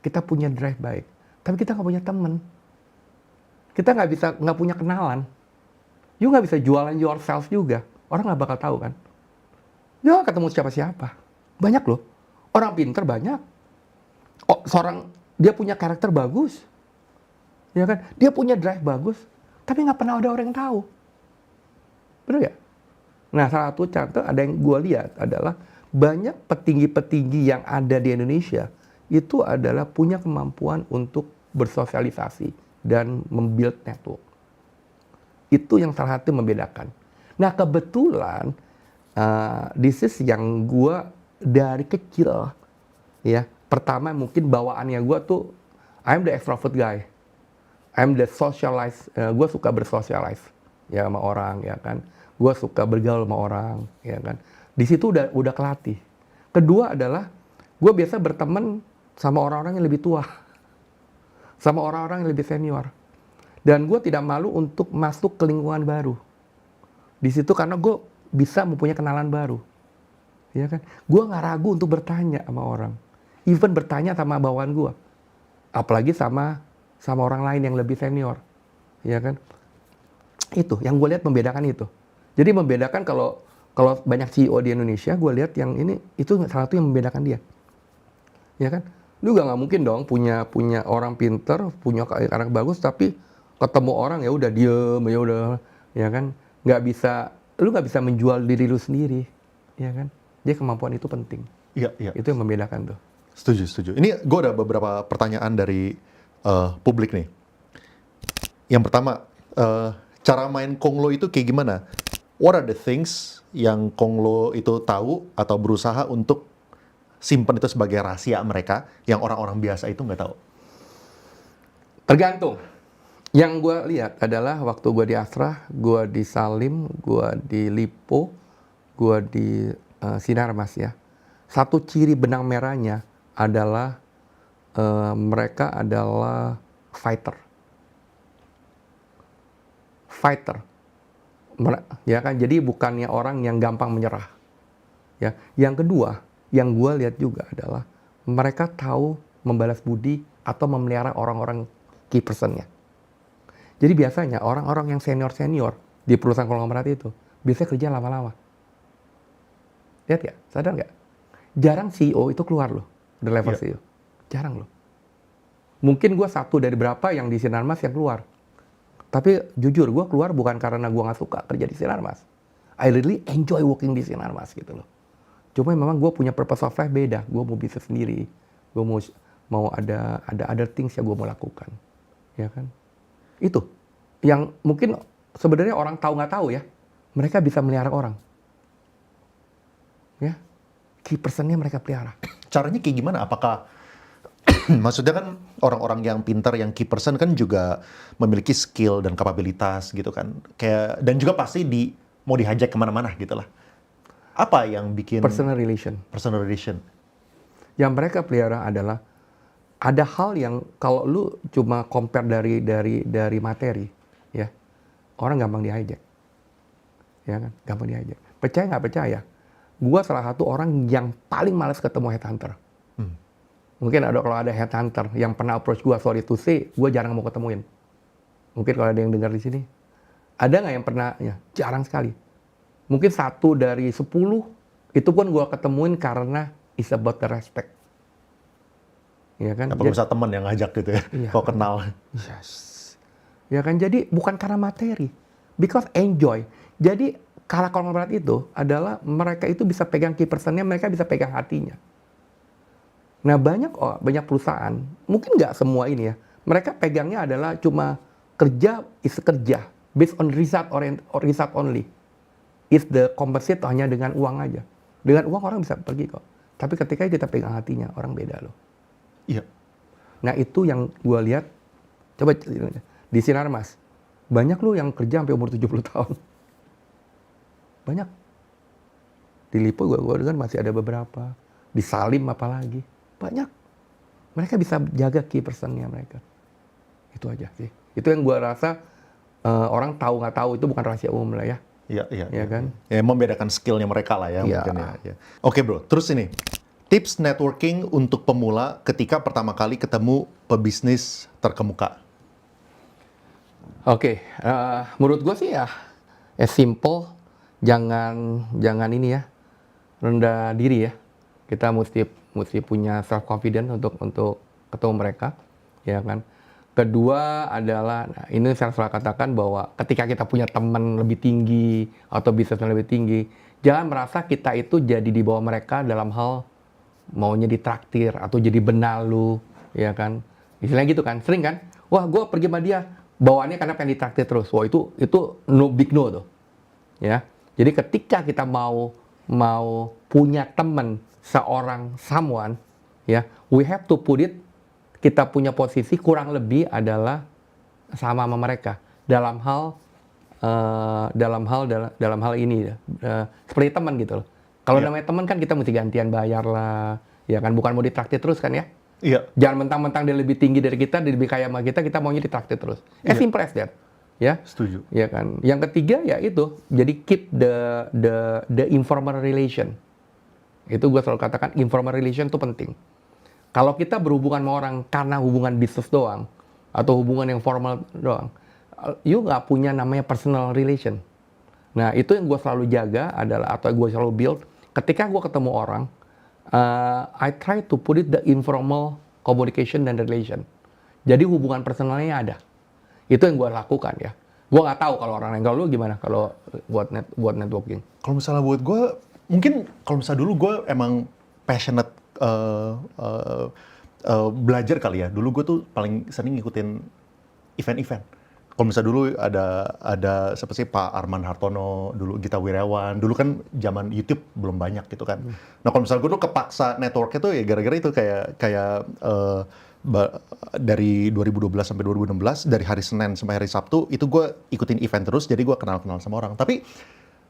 S1: kita punya drive baik, tapi kita nggak punya teman, kita nggak punya kenalan, you nggak bisa jualan yourself juga, orang nggak bakal tahu kan? Ya ketemu siapa-siapa, banyak loh, orang pinter banyak, dia punya karakter bagus, ya kan? Dia punya drive bagus, tapi nggak pernah ada orang yang tahu, benar ya? Nah, salah satu contoh ada yang gue lihat adalah banyak petinggi-petinggi yang ada di Indonesia itu adalah punya kemampuan untuk bersosialisasi dan membuild network. Itu yang salah satu membedakan. Nah, kebetulan this is yang gue dari kecil ya. Pertama mungkin bawaannya gue tuh I'm the extrovert guy. I'm the socialize. Gue suka bersosialize ya sama orang ya kan. Gue suka bergaul sama orang, ya kan. Di situ udah kelatih. Kedua adalah gue biasa berteman sama orang-orang yang lebih tua, sama orang-orang yang lebih senior. Dan gue tidak malu untuk masuk ke lingkungan baru. Di situ karena gue bisa mempunyai kenalan baru, ya kan. Gue nggak ragu untuk bertanya sama orang, even bertanya sama bawahan gue, apalagi sama orang lain yang lebih senior, ya kan. Itu yang gue lihat membedakan itu. Jadi membedakan kalau banyak CEO di Indonesia, gue lihat yang ini itu salah satu yang membedakan dia, ya kan? Lu nggak mungkin dong punya orang pinter, punya anak bagus, tapi ketemu orang ya udah diem, ya kan? Lu nggak bisa menjual diri lu sendiri, ya kan? Jadi kemampuan itu penting.
S2: Iya, iya.
S1: Itu yang membedakan tuh.
S2: Setuju. Ini gue ada beberapa pertanyaan dari publik nih. Yang pertama, cara main Konglo itu kayak gimana? What are the things yang Konglo itu tahu atau berusaha untuk simpan itu sebagai rahasia mereka yang orang-orang biasa itu nggak tahu?
S1: Tergantung. Yang gue lihat adalah waktu gue di Astra, gue di Salim, gue di Lipo, gue di Sinarmas ya. Satu ciri benang merahnya adalah mereka adalah fighter. Ya kan, jadi bukannya orang yang gampang menyerah. Ya, yang kedua yang gue lihat juga adalah mereka tahu membalas budi atau memelihara orang-orang key personnya. Jadi biasanya orang-orang yang senior-senior di perusahaan konglomerat itu biasanya kerja lama-lama. Lihat nggak? Sadar nggak? Jarang CEO itu keluar loh dari level CEO. Jarang loh. Mungkin gue satu dari berapa yang di Sinarmas yang keluar. Tapi jujur, gue keluar bukan karena gue nggak suka kerja di Sinarmas. I really enjoy working di Sinarmas gitu loh. Cuma memang gue punya purpose of life beda. Gue mau bisnis sendiri. Gue mau ada other things yang gue mau lakukan. Ya kan? Itu. Yang mungkin sebenarnya orang tahu nggak tahu ya. Mereka bisa melihara orang. Ya. Key personnya mereka pelihara.
S2: Caranya kayak gimana? Apakah maksudnya kan orang-orang yang pintar, yang key person kan juga memiliki skill dan kapabilitas gitu kan. Kayak dan juga pasti mau diajak kemana-mana gitu lah. Apa yang bikin
S1: Personal relation.
S2: personal relation?
S1: Yang mereka pelihara adalah ada hal yang kalau lu cuma compare dari materi, ya orang gampang di-hijack, ya kan, gampang di-hijack. Percaya nggak percaya? Gua salah satu orang yang paling malas ketemu headhunter. Mungkin kalau ada headhunter yang pernah approach gua, sorry to say, gua jarang mau ketemuin. Mungkin kalau ada yang dengar di sini, ada nggak yang pernah? Ya, jarang sekali. Mungkin 1 dari 10 itu pun gua ketemuin karena it's about the respect. Ya kan?
S2: Apa bisa teman yang ngajak gitu ya?
S1: Iya.
S2: Kok kenal?
S1: Yes. Ya kan, jadi bukan karena materi, because enjoy. Jadi kalau konglomerat itu adalah mereka itu bisa pegang key personnya, mereka bisa pegang hatinya. Nah banyak perusahaan, mungkin nggak semua ini ya, mereka pegangnya adalah cuma kerja is kerja, based on result or result only. Is the compensate hanya dengan uang aja. Dengan uang orang bisa pergi kok. Tapi ketika kita pegang hatinya, orang beda loh.
S2: Iya.
S1: Nah itu yang gue lihat, coba di Sinarmas, banyak loh yang kerja sampai umur 70 tahun. Banyak. Di Lipo gue dengar masih ada beberapa. Di Salim apalagi. Banyak. Mereka bisa jaga key personnya mereka. Itu aja sih. Itu yang gue rasa orang tahu nggak tahu itu bukan rahasia umum lah ya.
S2: Iya.
S1: Ya kan?
S2: Ya membedakan skillnya mereka lah ya.
S1: Iya.
S2: Mungkin ya. Oke bro, terus ini. Tips networking untuk pemula ketika pertama kali ketemu pebisnis terkemuka.
S1: Oke, menurut gue sih ya, as simple, jangan ini ya, rendah diri ya. Kita mesti punya self confidence untuk ketemu mereka, ya kan. Kedua adalah, nah ini saya selalu katakan bahwa ketika kita punya teman lebih tinggi atau bisnisnya lebih tinggi, jangan merasa kita itu jadi di bawah mereka dalam hal maunya ditraktir atau jadi benalu, ya kan. Istilahnya gitu kan, sering kan. Wah, gue pergi sama dia, bawaannya karena pengen ditraktir terus. Wah, itu no big no tuh. Ya. Jadi ketika kita mau punya teman seorang someone, ya, we have to put it, kita punya posisi kurang lebih adalah sama mereka dalam hal ini seperti teman gitu loh. Kalau namanya teman kan kita mesti gantian bayar lah, ya kan, bukan mau ditraktir terus kan ya.
S2: Iya.
S1: Jangan mentang-mentang dia lebih tinggi dari kita, dia lebih kaya sama kita maunya ditraktir terus. As simple as that. Ya.
S2: Setuju.
S1: Ya kan. Yang ketiga ya itu, jadi keep the informal relation. Itu gue selalu katakan informal relation itu penting. Kalau kita berhubungan sama orang karena hubungan bisnis doang atau hubungan yang formal doang, you nggak punya namanya personal relation. Nah itu yang gue selalu jaga adalah atau gue selalu build. Ketika gue ketemu orang, I try to put it the informal communication dan relation. Jadi hubungan personalnya ada. Itu yang gue lakukan ya. Gue nggak tahu kalau orang lain. Kalau lu gimana kalau buat networking?
S2: Kalau misalnya buat gue, mungkin kalau misalnya dulu gue emang passionate belajar kali ya. Dulu gue tuh paling sering ngikutin event-event. Kalau misalnya dulu ada siapa sih, Pak Arman Hartono, dulu Gita Wirjawan, dulu kan zaman YouTube belum banyak gitu kan. Nah kalau misalnya gue tuh kepaksa networknya tuh ya gara-gara itu kayak dari 2012 sampai 2016, dari hari Senin sampai hari Sabtu, itu gue ikutin event terus, jadi gue kenal-kenal sama orang. Tapi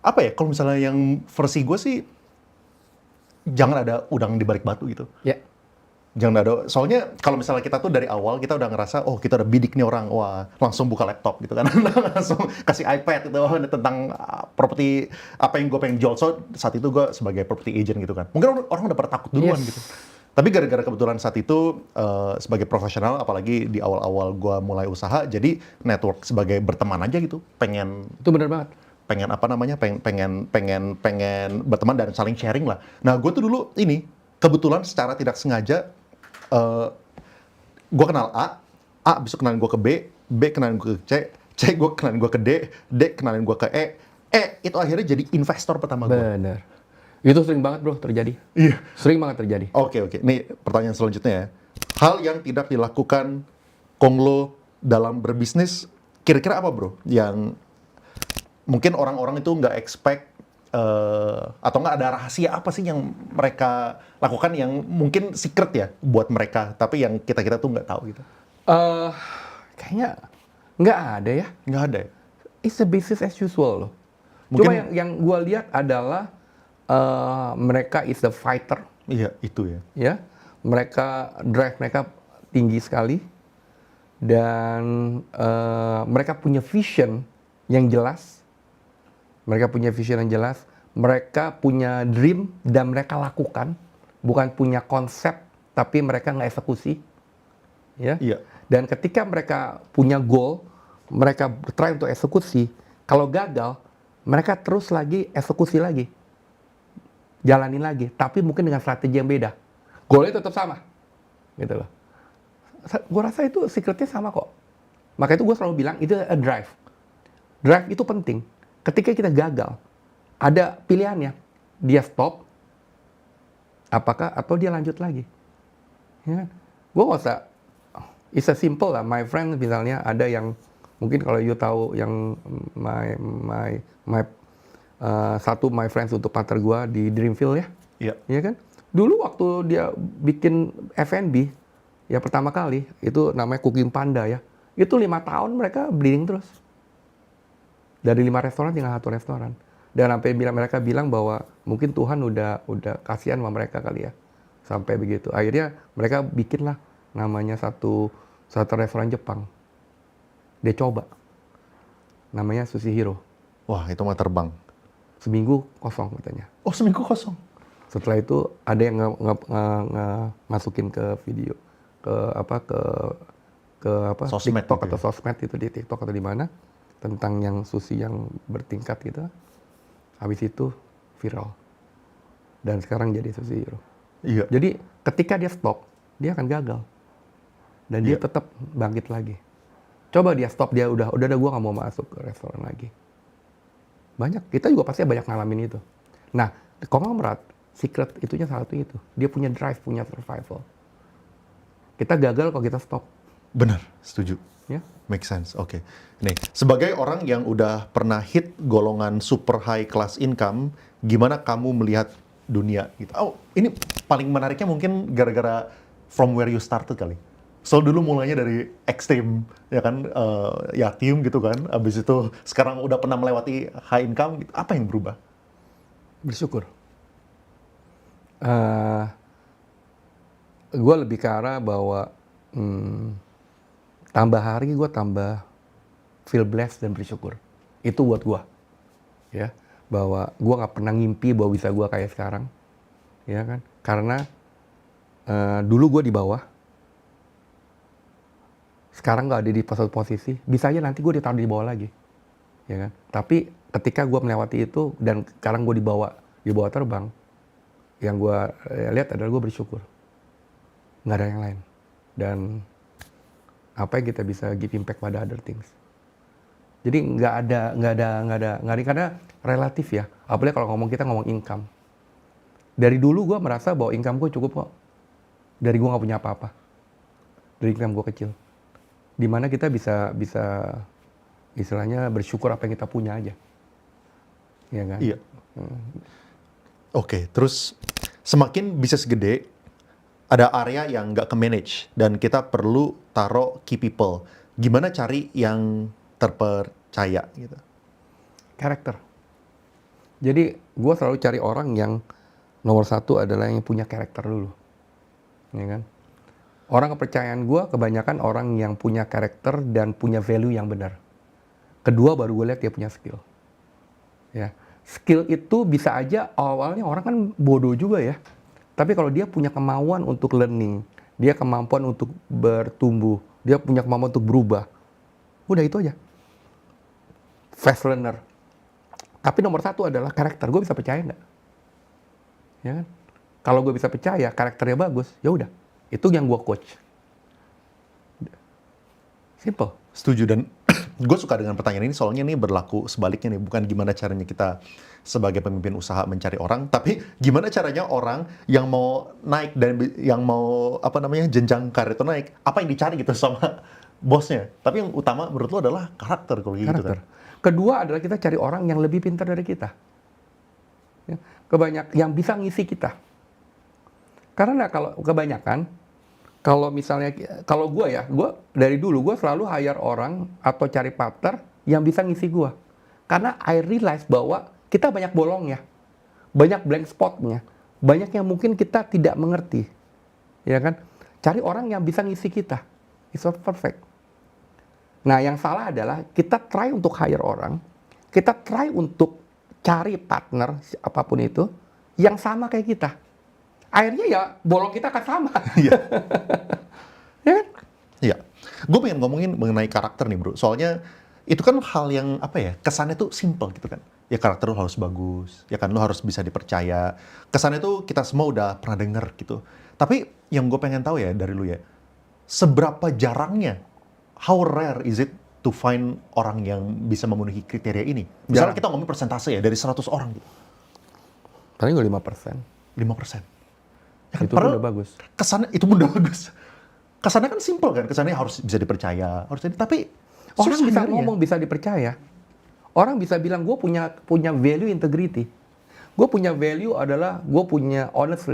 S2: apa ya, kalau misalnya yang versi gue sih, jangan ada udang di balik batu gitu.
S1: Ya.
S2: Jangan ada. Soalnya kalau misalnya kita tuh dari awal kita udah ngerasa, oh kita udah bidik nih orang, wah langsung buka laptop gitu kan, langsung kasih iPad gitu tentang properti apa yang gue pengen jual. So saat itu gue sebagai property agent gitu kan. Mungkin orang udah pada takut duluan
S1: Yes.
S2: gitu. Tapi gara-gara kebetulan saat itu sebagai profesional, apalagi di awal-awal gue mulai usaha, jadi network sebagai berteman aja gitu, pengen
S1: Itu bener banget.
S2: apa namanya, pengen berteman dan saling sharing lah. Nah, gue tuh dulu ini kebetulan secara tidak sengaja gue kenal A besok kenalin gue ke B kenalin gue ke C gue kenalin gue ke D kenalin gue ke E itu akhirnya jadi investor pertama gue.
S1: Bener. Itu sering banget bro terjadi.
S2: Iya.
S1: Sering banget terjadi.
S2: Oke. Nih pertanyaan selanjutnya ya. Hal yang tidak dilakukan Konglo dalam berbisnis, kira-kira apa bro? Yang mungkin orang-orang itu nggak expect atau nggak ada rahasia apa sih yang mereka lakukan yang mungkin secret ya buat mereka, tapi yang kita tuh nggak tahu gitu.
S1: Kayaknya nggak ada ya.
S2: Nggak ada ya?
S1: It's a business as usual loh.
S2: Mungkin-
S1: Cuma yang gue lihat adalah mereka is the fighter,
S2: Iya, itu ya.
S1: ya. Mereka drive mereka tinggi sekali dan mereka punya vision yang jelas. Mereka punya vision yang jelas. Mereka punya dream dan mereka lakukan, bukan punya konsep tapi mereka nggak eksekusi, ya.
S2: Iya.
S1: Dan ketika mereka punya goal, mereka try untuk eksekusi. Kalau gagal, mereka terus lagi eksekusi lagi, jalanin lagi, tapi mungkin dengan strategi yang beda. Goalnya tetap sama, gitu loh. Gue rasa itu secretnya sama kok. Makanya itu gue selalu bilang itu a drive. Drive itu penting. Ketika kita gagal, ada pilihannya. Dia stop, apakah atau dia lanjut lagi. Ya, gue nggak usah. It's a simple lah. My friend misalnya ada yang mungkin kalau you tahu yang satu my friends untuk partner gue di Dreamfield ya.
S2: Iya.
S1: Iya kan? Dulu waktu dia bikin F&B, ya pertama kali, itu namanya Cooking Panda ya. Itu 5 tahun mereka bleeding terus. Dari 5 restoran tinggal 1 restoran. Dan sampai mereka bilang bahwa mungkin Tuhan udah kasihan sama mereka kali ya. Sampai begitu. Akhirnya mereka bikinlah namanya satu restoran Jepang. Dia coba. Namanya Sushi Hero.
S2: Wah, itu mah terbang.
S1: Seminggu kosong katanya.
S2: Oh, seminggu kosong.
S1: Setelah itu ada yang masukin ke video, ke
S2: Sosmed
S1: TikTok
S2: gitu
S1: atau
S2: ya?
S1: sosmed itu di TikTok atau di mana tentang yang sushi yang bertingkat gitu. Habis itu viral dan sekarang jadi Sushi Hero.
S2: Iya.
S1: Jadi ketika dia stop, dia akan gagal dan dia
S2: Iya.
S1: tetap bangkit lagi. Coba dia stop, dia udah gue nggak mau masuk ke restoran lagi. Banyak, kita juga pasti banyak ngalamin itu. Nah, konglomerat, secret itunya salah satu itu. Dia punya drive, punya survival. Kita gagal kalau kita stop.
S2: Benar, setuju.
S1: Ya.
S2: Make sense, oke. Nih, sebagai orang yang udah pernah hit golongan super high class income, gimana kamu melihat dunia gitu? Oh, ini paling menariknya mungkin gara-gara from where you started kali. So dulu mulainya dari ekstrim, ya kan, yatim gitu kan. Abis itu sekarang udah pernah melewati high income, gitu. Apa yang berubah?
S1: Bersyukur. Gue lebih ke arah bahwa tambah hari gue tambah feel blessed dan bersyukur. Itu buat gue. Ya, bahwa gue nggak pernah ngimpi bahwa bisa gue kayak sekarang. Ya kan? Karena dulu gue di bawah. Sekarang nggak ada di posisi, bisa aja nanti gue ditaruh di bawah lagi, ya kan? Tapi ketika gue melewati itu dan sekarang gue dibawa terbang, yang gue lihat adalah gue bersyukur, nggak ada yang lain. Dan apa yang kita bisa give impact pada other things. Jadi nggak ada karena relatif ya. Apalagi kalau kita ngomong income. Dari dulu gue merasa bahwa income gue cukup kok. Dari gue nggak punya apa-apa. Dari income gue kecil. Dimana kita bisa istilahnya bersyukur apa yang kita punya aja, ya kan?
S2: Iya. Oke, terus semakin bisnis gede, ada area yang nggak ke-manage dan kita perlu taruh key people. Gimana cari yang terpercaya gitu?
S1: Karakter. Jadi gue selalu cari orang yang nomor satu adalah yang punya karakter dulu, ya kan? Orang kepercayaan gue kebanyakan orang yang punya karakter dan punya value yang benar. Kedua baru gue lihat dia punya skill. Ya, skill itu bisa aja awalnya orang kan bodoh juga ya. Tapi kalau dia punya kemauan untuk learning, dia kemampuan untuk bertumbuh, dia punya kemampuan untuk berubah, udah itu aja. Fast learner. Tapi nomor satu adalah karakter. Gue bisa percaya nggak? Ya kan? Kalau gue bisa percaya karakternya bagus, ya udah. Itu yang gue coach. Simple.
S2: Setuju, dan gue suka dengan pertanyaan ini soalnya ini berlaku sebaliknya nih, bukan gimana caranya kita sebagai pemimpin usaha mencari orang, tapi gimana caranya orang yang mau naik dan yang mau jenjang karir itu naik, apa yang dicari gitu sama bosnya. Tapi yang utama menurut lo adalah karakter kalau gitu kan.
S1: Kedua adalah kita cari orang yang lebih pintar dari kita. Ya, yang bisa ngisi kita. Karena kalau kebanyakan, kalau misalnya, kalau gue dari dulu gue selalu hire orang atau cari partner yang bisa ngisi gue. Karena I realize bahwa kita banyak bolongnya, banyak blank spotnya, banyak yang mungkin kita tidak mengerti, ya kan? Cari orang yang bisa ngisi kita, it's not perfect. Nah, yang salah adalah kita try untuk hire orang, kita try untuk cari partner apapun itu yang sama kayak kita. Akhirnya ya bolong kita akan sama.
S2: Iya.
S1: Ya kan?
S2: Iya. Gue pengen ngomongin mengenai karakter nih bro. Soalnya itu kan hal yang kesannya tuh simple gitu kan. Ya karakter lu harus bagus, ya kan lu harus bisa dipercaya. Kesannya tuh kita semua udah pernah denger gitu. Tapi yang gue pengen tahu ya dari lu ya, seberapa jarangnya, how rare is it to find orang yang bisa memenuhi kriteria ini? Misalnya kita ngomongin persentase ya, dari 100 orang gitu.
S1: Paling gue 5%.
S2: 5%. Ya kan,
S1: Itu pun udah bagus.
S2: Kesannya itu pun udah bagus. Kesannya kan simple kan, kesannya harus bisa dipercaya, tapi
S1: orang bisa ngomong, bisa dipercaya. Orang bisa bilang gue punya value integrity. Gue punya value adalah gue punya honest.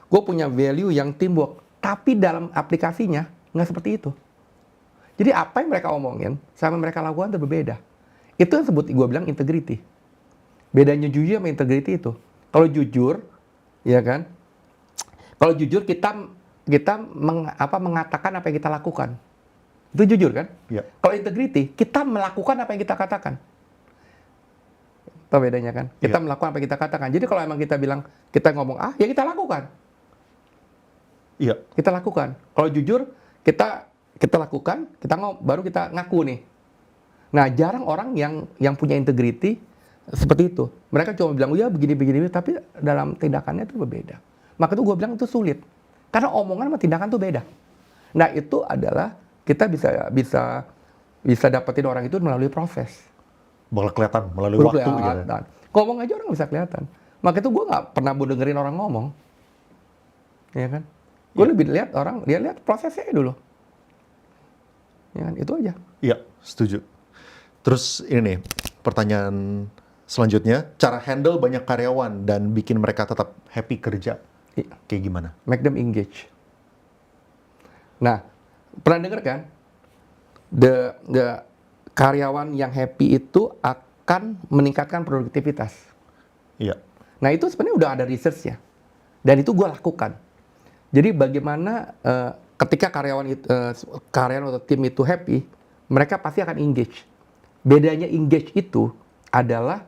S1: Gue punya value yang teamwork. Tapi dalam aplikasinya nggak seperti itu. Jadi apa yang mereka omongin sama mereka lakukan itu berbeda. Itu yang sebut gue bilang integrity. Bedanya jujur sama integrity itu. Kalau jujur, ya kan? Kalau jujur kita mengatakan apa yang kita lakukan. Itu jujur kan?
S2: Ya.
S1: Kalau integrity, kita melakukan apa yang kita katakan. Tahu bedanya kan? Kita melakukan apa yang kita katakan. Jadi kalau emang kita bilang, kita ngomong A, ya kita lakukan.
S2: Iya.
S1: Kita lakukan. Kalau jujur, kita lakukan, baru kita ngaku nih. Nah, jarang orang yang punya integrity seperti itu. Mereka cuma bilang, ya begini, tapi dalam tindakannya itu berbeda. Maka itu gue bilang itu sulit. Karena omongan sama tindakan itu beda. Nah, itu adalah kita bisa dapetin orang itu melalui proses.
S2: Bakal kelihatan melalui waktu gitu.
S1: Ngomong aja orang bisa kelihatan. Maka itu gue nggak pernah mau dengerin orang ngomong. Ya kan? Gue lebih lihat orang, dia lihat prosesnya dulu. Ya kan? Itu aja.
S2: Iya, setuju. Terus ini nih, pertanyaan selanjutnya, cara handle banyak karyawan dan bikin mereka tetap happy kerja. Kayak gimana?
S1: Make them engage. Nah, pernah dengar kan? The karyawan yang happy itu akan meningkatkan produktivitas.
S2: Iya.
S1: Nah, itu sebenarnya udah ada research-nya. Dan itu gue lakukan. Jadi bagaimana ketika karyawan atau tim itu happy, mereka pasti akan engage. Bedanya engage itu adalah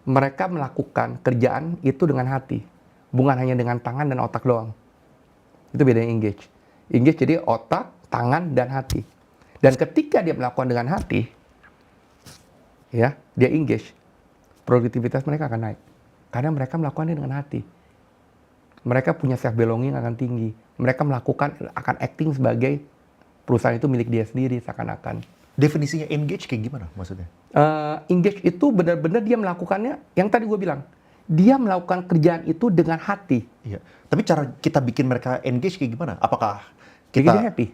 S1: mereka melakukan kerjaan itu dengan hati. Bukan hanya dengan tangan dan otak doang. Itu bedanya engage. Engage jadi otak, tangan, dan hati. Dan ketika dia melakukan dengan hati, ya, dia engage, produktivitas mereka akan naik. Karena mereka melakukannya dengan hati. Mereka punya self belonging akan tinggi. Mereka akan acting sebagai perusahaan itu milik dia sendiri seakan-akan.
S2: Definisinya engage kayak gimana maksudnya?
S1: Engage itu benar-benar dia melakukannya, yang tadi gue bilang, dia melakukan kerjaan itu dengan hati.
S2: Iya. Tapi cara kita bikin mereka engage kayak gimana? Apakah
S1: Bikin dia happy?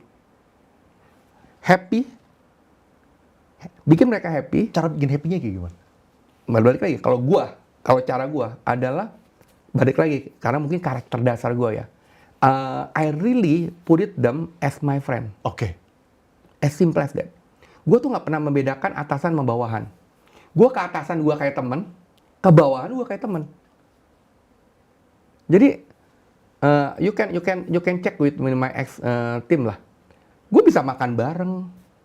S1: Bikin mereka happy.
S2: Cara bikin happy-nya kayak gimana?
S1: Balik lagi, kalau cara gue adalah, balik lagi, karena mungkin karakter dasar gue ya. I really put them as my friend.
S2: Oke.
S1: As simple as that. Gue tuh nggak pernah membedakan atasan sama bawahan. Gue ke atasan gue kayak temen, ke bawahan gue kayak temen. Jadi You can check with my ex team lah. Gue bisa makan bareng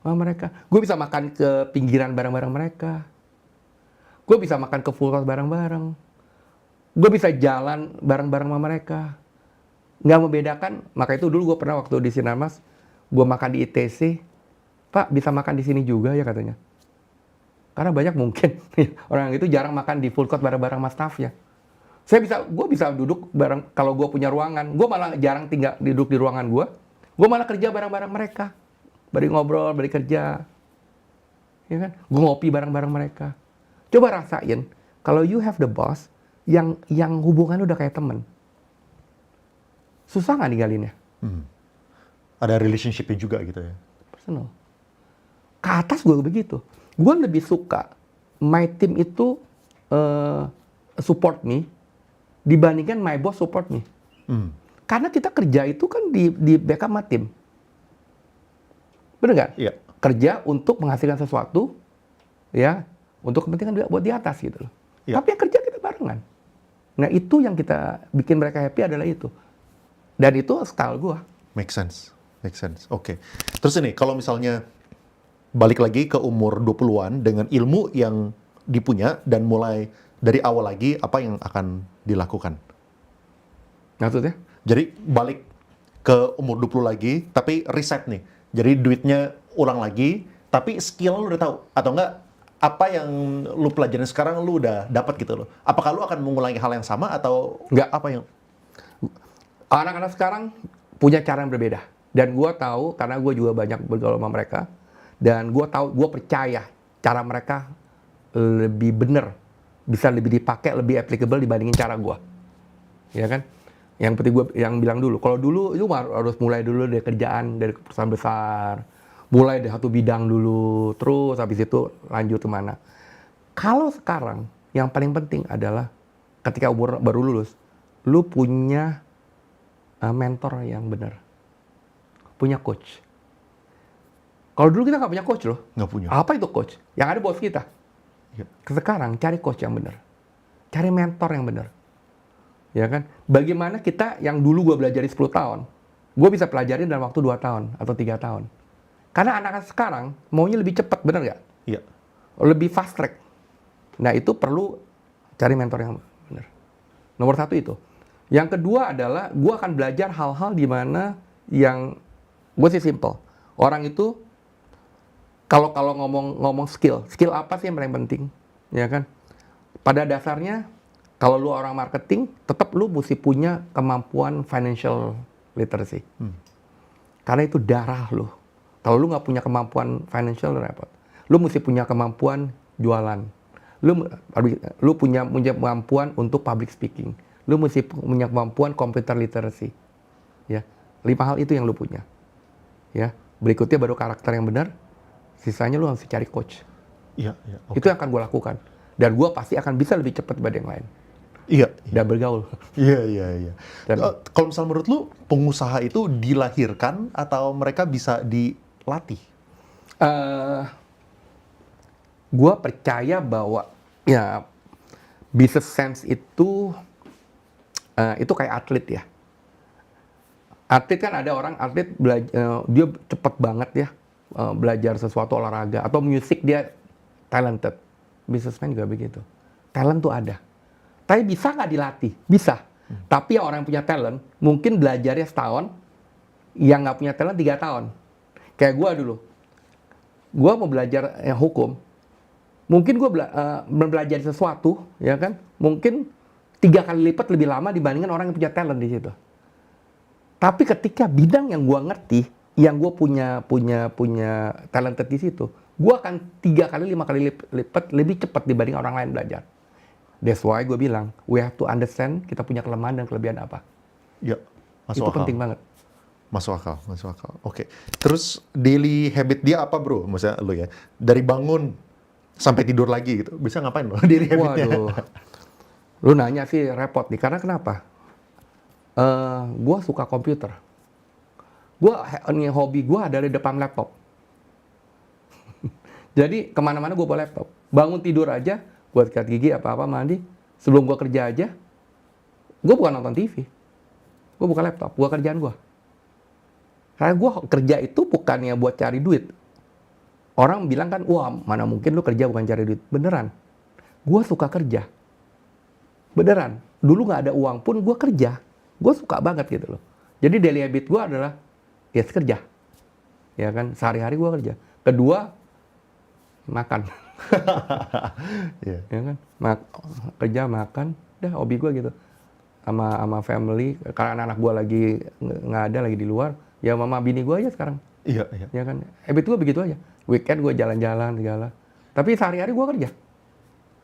S1: sama mereka. Gue bisa makan ke pinggiran bareng-bareng mereka. Gue bisa makan ke full course bareng-bareng. Gue bisa jalan bareng-bareng sama mereka. Nggak membedakan. Maka itu dulu gue pernah waktu di Sinarmas, gue makan di ITC. Pak, bisa makan di sini juga ya katanya. Karena banyak mungkin orang itu jarang makan di full court bareng-bareng sama staff-nya. Gue bisa duduk bareng, kalau gue punya ruangan, gue malah jarang tinggal duduk di ruangan gue malah kerja bareng-bareng mereka. Bari ngobrol, bari kerja. Ya kan? Gue ngopi bareng-bareng mereka. Coba rasain, kalau you have the boss, yang hubungan udah kayak temen. Susah nggak ninggalinnya?
S2: Ada relationship-nya juga gitu ya?
S1: Personal. Ke atas gue begitu. Gue lebih suka my team itu support me dibandingkan my boss support me. Karena kita kerja itu kan di backup sama tim. Bener nggak?
S2: Iya.
S1: Kerja untuk menghasilkan sesuatu, ya, untuk kepentingan buat di atas gitu loh.
S2: Iya.
S1: Tapi yang kerja kita barengan. Nah itu yang kita bikin mereka happy adalah itu. Dan itu style gue.
S2: Make sense. Oke. Terus ini, kalau misalnya balik lagi ke umur 20-an dengan ilmu yang dipunya dan mulai dari awal lagi, apa yang akan dilakukan?
S1: Maksudnya?
S2: Jadi balik ke umur 20 lagi, tapi reset nih. Jadi duitnya ulang lagi, tapi skill lu udah tahu. Atau enggak, apa yang lu pelajarin sekarang lu udah dapat gitu loh. Apakah lu akan mengulangi hal yang sama atau
S1: Enggak.
S2: apa yang...
S1: Anak-anak sekarang punya cara yang berbeda. Dan gue tahu, karena gue juga banyak bergaul sama mereka. Dan gue tahu, gue percaya cara mereka lebih bener. Bisa lebih dipakai, lebih applicable dibandingin cara gue. Ya kan? Yang penting gue yang bilang dulu. Kalau dulu, itu harus mulai dulu dari kerjaan, dari perusahaan besar. Mulai dari satu bidang dulu. Terus habis itu lanjut kemana. Kalau sekarang, yang paling penting adalah ketika umur baru lulus, lu punya mentor yang benar. Punya coach. Kalau dulu kita nggak punya coach loh.
S2: Nggak punya.
S1: Apa itu coach? Yang ada bos kita.
S2: Iya.
S1: Sekarang cari coach yang benar. Cari mentor yang benar. Ya kan? Bagaimana kita yang dulu gue belajar 10 tahun, gue bisa pelajarin dalam waktu 2 tahun atau 3 tahun. Karena anak-anak sekarang maunya lebih cepat, benar nggak?
S2: Iya.
S1: Lebih fast track. Nah itu perlu cari mentor yang benar. Nomor 1 itu. Yang kedua adalah gue akan belajar hal-hal di mana yang gue sih simple. Orang itu kalau ngomong skill apa sih yang paling penting, ya kan? Pada dasarnya kalau lu orang marketing, tetap lu mesti punya kemampuan financial literacy. Karena itu darah lu. Kalau lu nggak punya kemampuan financial, repot. Lu mesti punya kemampuan jualan. Lu punya kemampuan untuk public speaking. Lu mesti punya kemampuan computer literacy. Ya, 5 hal itu yang lu punya. Ya, berikutnya baru karakter yang benar. Sisanya lu harus cari coach.
S2: Iya. Okay.
S1: Itu yang akan gue lakukan. Dan gue pasti akan bisa lebih cepat daripada yang lain.
S2: Iya.
S1: Dan bergaul.
S2: Iya.
S1: Dan,
S2: kalau misalnya menurut lu, pengusaha itu dilahirkan atau mereka bisa dilatih?
S1: Gue percaya bahwa ya business sense itu kayak atlet ya. Atlet kan ada orang atlet dia cepet banget ya belajar sesuatu olahraga atau musik dia talented. Businessman juga begitu. Talent tuh ada. Tapi bisa nggak dilatih? Bisa. Tapi orang yang punya talent mungkin belajarnya setahun, yang nggak punya talent 3 tahun. Kayak gue dulu. Gue mau belajar hukum. Mungkin gue belajar sesuatu, ya kan? Mungkin 3 kali lipat lebih lama dibandingkan orang yang punya talent di situ. Tapi ketika bidang yang gue ngerti, yang gue punya talented di situ, gue akan 3 kali 5 kali lipat lebih cepat dibanding orang lain belajar. That's why gue bilang, we have to understand kita punya kelemahan dan kelebihan apa.
S2: Ya, masuk
S1: Itu
S2: akal.
S1: penting banget.
S2: Masuk akal. Oke. Terus daily habit dia apa bro? Maksudnya lu ya, dari bangun sampai tidur lagi gitu. Bisa ngapain lo daily habitnya?
S1: Waduh. Lu nanya sih repot nih, karena kenapa? Gue suka komputer. Hobi gue ada di depan laptop. Jadi kemana-mana gue bawa laptop. Bangun tidur aja, buat sikat gigi apa-apa, mandi. Sebelum gue kerja aja, gue bukan nonton TV. Gue buka laptop, gue kerjaan gue. Karena gue kerja itu bukannya buat cari duit. Orang bilang kan, wah mana mungkin lu kerja bukan cari duit. Beneran. Gue suka kerja. Beneran. Dulu nggak ada uang pun gue kerja. Gue suka banget gitu loh. Jadi daily habit gue adalah, ya kerja. Ya kan, sehari-hari gue kerja. Kedua, makan.
S2: Iya.
S1: Ya kan, kerja, makan, dah hobi gue gitu. Sama family, karena anak gue lagi nggak ada, lagi di luar, ya mama bini gue aja sekarang.
S2: Iya, iya.
S1: Ya kan, habit gue begitu aja. Weekend gue jalan-jalan segala. Tapi sehari-hari gue kerja.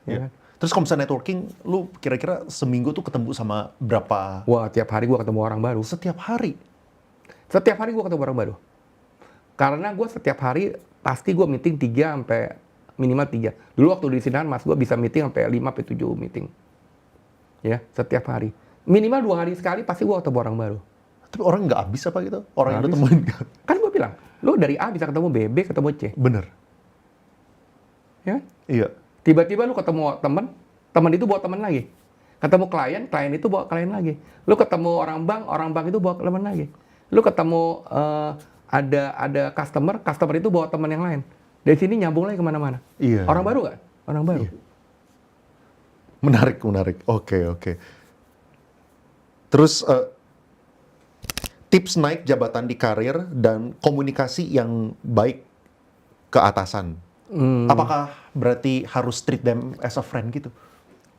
S1: Ya
S2: Iya.
S1: kan?
S2: Terus kalau misalnya networking, lu kira-kira seminggu tuh ketemu sama berapa?
S1: Wah, tiap hari gue ketemu orang baru.
S2: Setiap hari?
S1: Setiap hari gue ketemu orang baru. Karena gue setiap hari pasti gue meeting 3 sampai minimal 3. Dulu waktu di Sinar Mas, gue bisa meeting sampai 5 sampai 7 meeting. Ya, setiap hari. Minimal 2 hari sekali pasti gue ketemu orang baru.
S2: Tapi orang nggak habis apa gitu? Orang yang lu
S1: Habis.
S2: temuin.
S1: Kan gue bilang, lu dari A bisa ketemu B, B ketemu C.
S2: Bener.
S1: Ya?
S2: Iya.
S1: Tiba-tiba lu ketemu teman itu bawa teman lagi. Ketemu klien itu bawa klien lagi. Lu ketemu orang bank itu bawa teman lagi. Lu ketemu ada customer itu bawa teman yang lain. Dari sini nyambung lagi kemana-mana.
S2: Iya.
S1: Orang baru kan? Orang baru.
S2: Iya. Menarik. Oke. Terus tips naik jabatan di karir dan komunikasi yang baik ke atasan. Apakah berarti harus treat them as a friend gitu?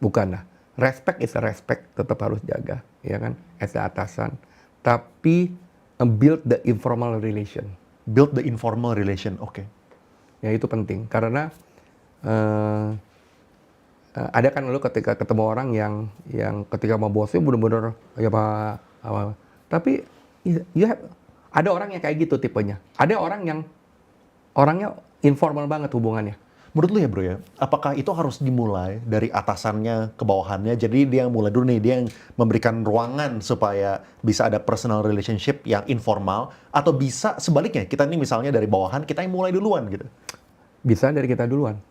S1: Bukan lah. Respect is a respect, tetap harus jaga, ya kan? As a atasan. Tapi build the informal relation.
S2: Build the informal relation, oke.
S1: Ya itu penting karena ada kan lu ketika ketemu orang yang ketika mau bosnya bener-bener ya apa. Tapi ada orang yang kayak gitu tipenya. Ada orang yang orangnya informal banget hubungannya.
S2: Menurut lu ya bro ya, apakah itu harus dimulai dari atasannya ke bawahannya? Jadi dia yang mulai dulu nih, dia yang memberikan ruangan supaya bisa ada personal relationship yang informal, atau bisa sebaliknya, kita nih misalnya dari bawahan, kita yang mulai duluan gitu?
S1: Bisa dari kita duluan.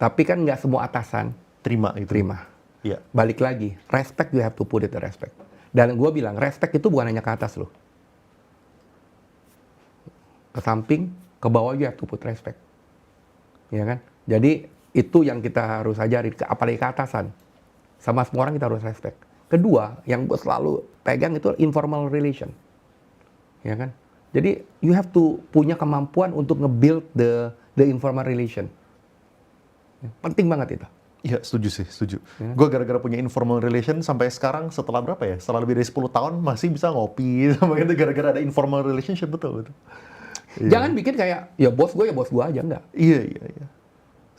S1: Tapi kan nggak semua atasan
S2: Terima itu.
S1: terima.
S2: Iya.
S1: Balik lagi, respect you have to put it the respect. Dan gue bilang, respect itu bukan hanya ke atas loh. Ke samping, ke bawah you have to put respect. Ya kan? Jadi itu yang kita harus ajarin, apalagi ke atasan. Sama semua orang kita harus respect. Kedua, yang gue selalu pegang itu informal relation. Ya kan? Jadi you have to punya kemampuan untuk nge-build the informal relation. Penting banget itu.
S2: Iya, setuju sih, setuju.
S1: Ya.
S2: Gue gara-gara punya informal relation sampai sekarang setelah berapa ya? Setelah lebih dari 10 tahun masih bisa ngopi sama itu gara-gara ada informal relationship, betul. Iya.
S1: Jangan bikin kayak, ya bos gue aja, enggak.
S2: Iya.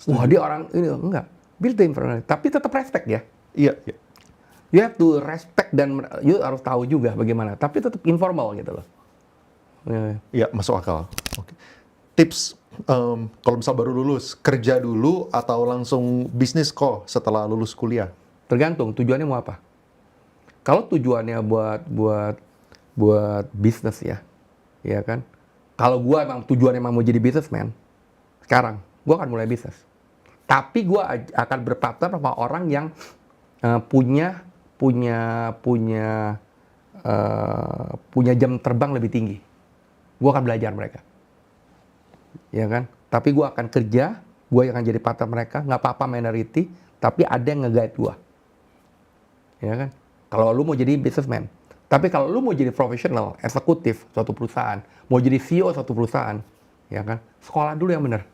S1: Wah dia orang ini, enggak. Build the informal, tapi tetap respect ya.
S2: Iya.
S1: You have to respect dan you harus tahu juga bagaimana. Tapi tetap informal gitu loh.
S2: Iya, masuk akal. Oke. Tips, kalau misal baru lulus, kerja dulu atau langsung bisnis kok setelah lulus kuliah?
S1: Tergantung tujuannya mau apa. Kalau tujuannya buat bisnis ya kan. Kalau gua emang tujuannya mau jadi businessman, sekarang gua akan mulai bisnis. Tapi gua akan berpartner sama orang yang punya jam terbang lebih tinggi. Gua akan belajar mereka. Ya kan? Tapi gue akan kerja, gue yang akan jadi partner mereka, nggak apa-apa minority, tapi ada yang nge-guide gue. Ya kan? Kalau lu mau jadi businessman. Tapi kalau lu mau jadi profesional, eksekutif suatu perusahaan, mau jadi CEO suatu perusahaan, ya kan? Sekolah dulu yang benar.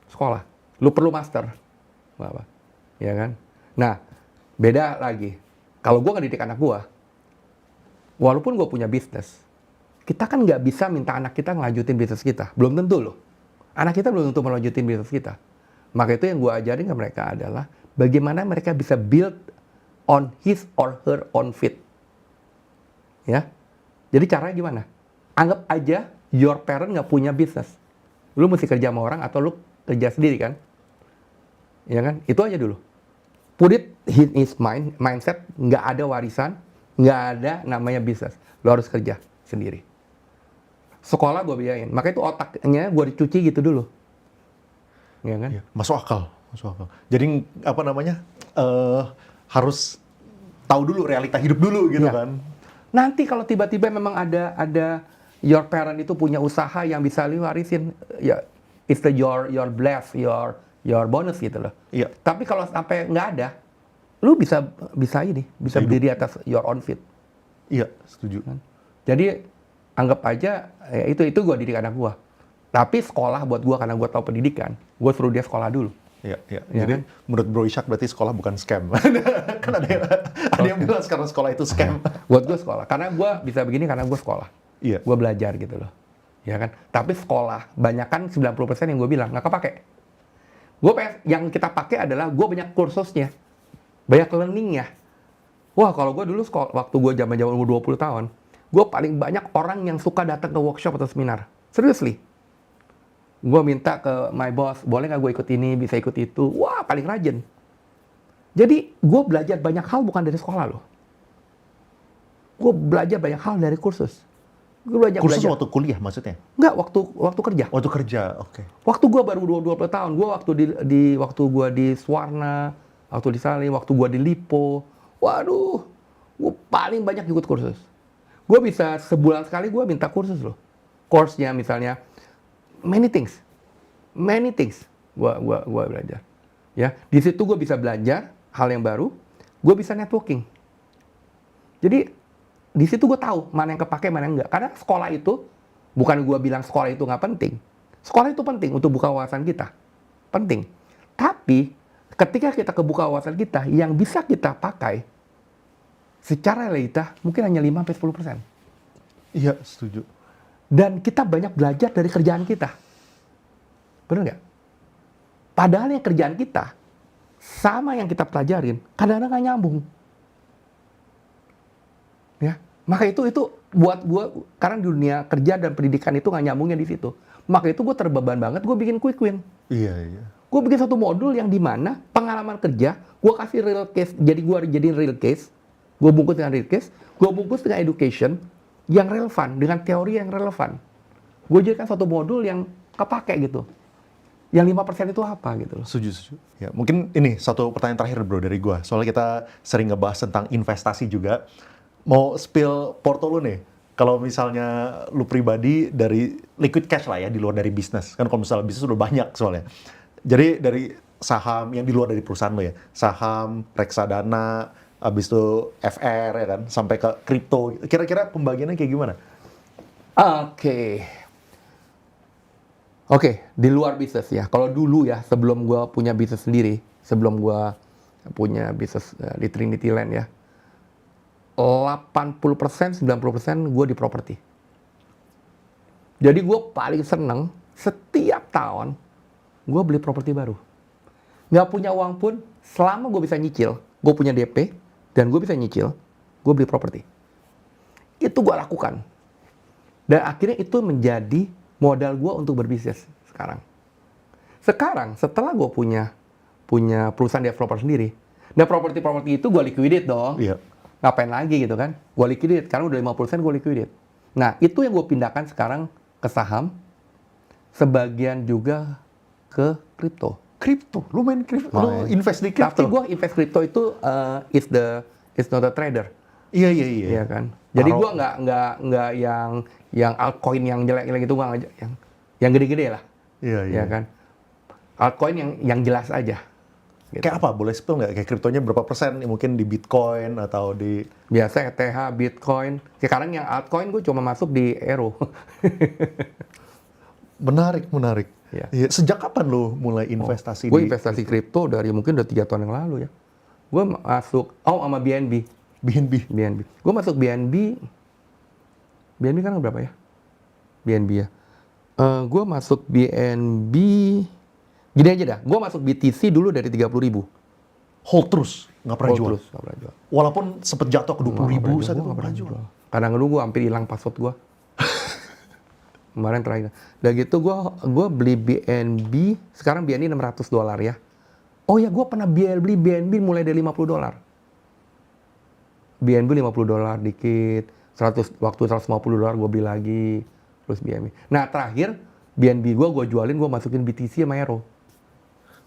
S1: Sekolah. Lu perlu master. Apa? Ya kan? Nah, beda lagi. Kalau gue ngedidik anak gue, walaupun gue punya bisnis, kita kan nggak bisa minta anak kita ngelanjutin bisnis kita. Belum tentu loh. Anak kita belum tentu melanjutin bisnis kita. Maka itu yang gue ajarin ke mereka adalah bagaimana mereka bisa build on his or her own feet. Ya. Jadi caranya gimana? Anggap aja your parent nggak punya bisnis. Lu mesti kerja sama orang atau lu kerja sendiri kan? Ya kan? Itu aja dulu. Put it in his mindset, nggak ada warisan, nggak ada namanya bisnis. Lu harus kerja sendiri. Sekolah gue biayain, makanya itu otaknya gue dicuci gitu dulu, ya kan?
S2: Iya, masuk akal. Jadi apa namanya harus tahu dulu realita hidup dulu gitu
S1: Iya.
S2: kan.
S1: Nanti kalau tiba-tiba memang ada your parent itu punya usaha yang bisa lu warisin, ya it's the your bless, your bonus gitu loh.
S2: Iya.
S1: Tapi kalau sampai nggak ada, lu bisa bisa
S2: Bisa hidup.
S1: berdiri atas your own feet.
S2: Iya, setuju.
S1: Jadi anggap aja ya itu gue didik anak gue. Tapi sekolah buat gue karena gue tahu pendidikan, gue suruh dia sekolah dulu.
S2: Iya, iya.
S1: Iya
S2: Jadi
S1: kan?
S2: menurut Bro Ishak berarti sekolah bukan scam. Kan ada yang bilang sekarang sekolah itu scam.
S1: Buat gue sekolah, karena gue bisa begini karena gue sekolah.
S2: Iya.
S1: Gue belajar gitu loh. Ya kan? Tapi sekolah, banyak kan 90% yang gue bilang nggak kepake. Yang kita pakai adalah gue banyak kursusnya, banyak learningnya. Wah, kalau gue dulu sekolah, waktu gue zaman-zaman umur 20 tahun, gue paling banyak orang yang suka datang ke workshop atau seminar. Seriously. Gue minta ke my boss, boleh nggak gue ikut ini, bisa ikut itu. Wah, paling rajin. Jadi, gue belajar banyak hal bukan dari sekolah loh. Gue belajar banyak hal dari kursus. Gue
S2: Kursus
S1: belajar.
S2: waktu kuliah maksudnya?
S1: Nggak, waktu kerja.
S2: Waktu kerja, oke.
S1: Waktu gue baru 20 tahun, gue waktu gue di Swarna, waktu di Salim, waktu gue di Lipo, waduh, gue paling banyak ikut kursus. Gue bisa sebulan sekali gue minta kursus loh. Course-nya misalnya many things, gue belajar. Ya, di situ gue bisa belajar hal yang baru, gue bisa networking. Jadi di situ gue tahu mana yang kepake, mana yang enggak. Karena sekolah itu bukan gue bilang sekolah itu nggak penting. Sekolah itu penting untuk buka wawasan kita, penting. Tapi ketika kita kebuka wawasan kita, yang bisa kita pakai secara realita mungkin hanya 5-10%.
S2: Iya, setuju.
S1: Dan kita banyak belajar dari kerjaan kita. Benar nggak? Padahal yang kerjaan kita sama yang kita pelajarin kadang-kadang nggak nyambung. Ya, maka itu buat gue, karena di dunia kerja dan pendidikan itu nggak nyambungnya di situ. Maka itu gue terbeban banget, gue bikin quick win.
S2: Iya, iya.
S1: Gue bikin satu modul yang dimana pengalaman kerja, gue kasih real case, jadi gue jadiin real case, gue bungkus dengan real case, gue bungkus dengan education yang relevan, dengan teori yang relevan. Gue jadikan satu modul yang kepake gitu. Yang 5% itu apa gitu loh.
S2: Setuju, setuju. Ya, mungkin ini satu pertanyaan terakhir bro dari gua. Soalnya kita sering ngebahas tentang investasi juga. Mau spill porto lu nih. Kalau misalnya lu pribadi dari liquid cash lah ya, di luar dari bisnis. Kan kalau misalnya bisnis udah banyak soalnya. Jadi dari saham yang di luar dari perusahaan lu ya. Saham, reksadana, habis itu FR ya kan, sampai ke kripto. Kira-kira pembagiannya kayak gimana?
S1: Oke, di luar bisnis ya. Kalau dulu ya, sebelum gue punya bisnis sendiri, sebelum gue punya bisnis di Trinity Land ya, 80%, 90% gue di properti. Jadi gue paling seneng setiap tahun gue beli properti baru. Nggak punya uang pun, selama gue bisa nyicil, gue punya DP, dan gue bisa nyicil, gue beli properti. Itu gue lakukan. Dan akhirnya itu menjadi modal gue untuk berbisnis sekarang. Sekarang, setelah gue punya perusahaan developer sendiri, nah properti-properti itu gue liquidate dong.
S2: Iya.
S1: Ngapain lagi gitu kan? Gue liquidate, karena udah 50% gue liquidate. Nah, itu yang gue pindahkan sekarang ke saham, sebagian juga ke kripto.
S2: Kripto? Lu main kripto? Lu
S1: Main.
S2: invest di
S1: Tapi
S2: kripto?
S1: gue invest kripto itu is not a trader.
S2: Iya, iya, iya.
S1: Iya kan. Jadi
S2: Taruh-
S1: gue nggak yang altcoin yang jelek-jelek itu gue nggak, yang gede-gede lah.
S2: Iya, iya.
S1: Ya kan. Altcoin yang jelas aja. Gitu.
S2: Kayak apa? Boleh spill nggak? Kayak kriptonya berapa persen? Mungkin di Bitcoin atau di...
S1: Biasa ETH, Bitcoin. Sekarang yang altcoin gue cuma masuk di Euro.
S2: Menarik, menarik.
S1: Iya.
S2: Iya. Sejak kapan lu mulai investasi
S1: Gue
S2: di
S1: investasi kripto dari mungkin udah 3 tahun yang lalu ya. Gue masuk, sama BNB.
S2: BNB?
S1: Gue masuk BNB kan berapa ya? BNB ya. Gue masuk BNB, gini aja dah. Gue masuk BTC dulu dari 30.000.
S2: Hold terus? Nggak pernah jual?
S1: Terus, nggak pernah jual.
S2: Walaupun sempet jatuh ke 20.000, saat itu
S1: Gua
S2: nggak pernah jual?
S1: Kadang-kadang gue hampir hilang password gue. Kemarin terakhir. Dan gitu gue beli BNB, sekarang BNB $600 ya. Oh ya, gue pernah beli BNB mulai dari $50. BNB $50 dikit, 100 waktu $150 gue beli lagi, terus BNB. Nah terakhir BNB gue jualin, gue masukin BTC sama Euro.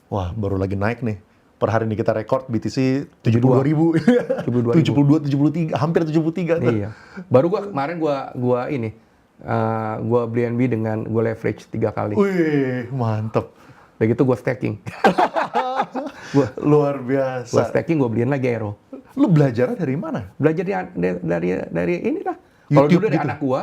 S2: Wah, baru lagi naik nih. Per hari ini kita rekord BTC 72.000. 72, 73, hampir 73 tuh.
S1: Iya. Baru kemarin gua ini gua BNB dengan gua leverage 3 kali.
S2: Wih, mantep.
S1: Begitu gua staking.
S2: Luar
S1: Gua
S2: biasa.
S1: staking gua beliin lagi Aero.
S2: Lu belajarnya dari mana?
S1: Belajar dari inilah. Kalau
S2: YouTube
S1: dulu dari
S2: gitu?
S1: anak gua,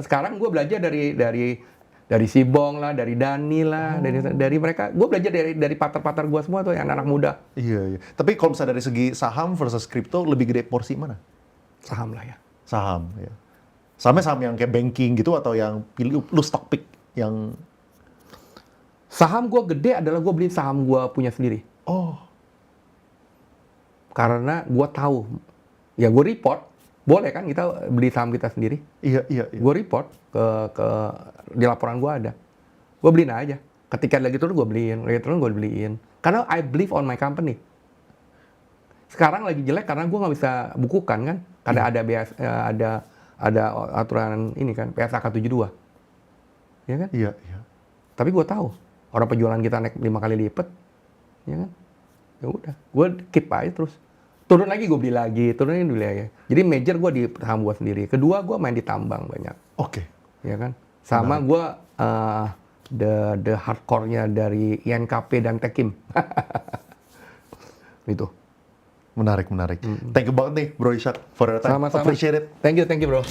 S1: sekarang gua belajar dari Sibong lah, dari Dani lah, dari mereka. Gua belajar dari partner-partner gua semua tuh yang anak muda.
S2: Iya, iya. Tapi kalau misalnya dari segi saham versus kripto, lebih gede porsi mana?
S1: Saham lah ya.
S2: Saham, ya. Sahamnya saham yang kayak banking gitu atau yang pilih lu stock pick yang
S1: Saham gua gede adalah gua beli saham gua punya sendiri.
S2: oh,
S1: Karena gua tahu, ya gua report, boleh kan kita beli saham kita sendiri.
S2: iya, iya, iya.
S1: Gue report ke di laporan gue ada. Gue beliin aja. Ketika lagi turun gue beliin, lagi turun gue beliin. Karena I believe on my company. Sekarang lagi jelek karena gue nggak bisa bukukan kan, karena ada ada aturan ini kan PSAK 72, ya kan?
S2: Iya, iya.
S1: Tapi gue tahu orang penjualan kita naik 5 kali lipat, ya kan? Ya udah, gue keep aja terus. Turun lagi gue beli lagi, turunin beli lagi. Jadi major gue di saham gue sendiri. Kedua gue main di tambang banyak.
S2: Oke.
S1: Ya kan, sama gue the hardcore-nya dari INKP dan Tekim. Itu.
S2: Menarik, menarik. Thank you banget nih, Bro Ishak, for your time.
S1: Sama-sama.
S2: Appreciate it.
S1: Thank you bro.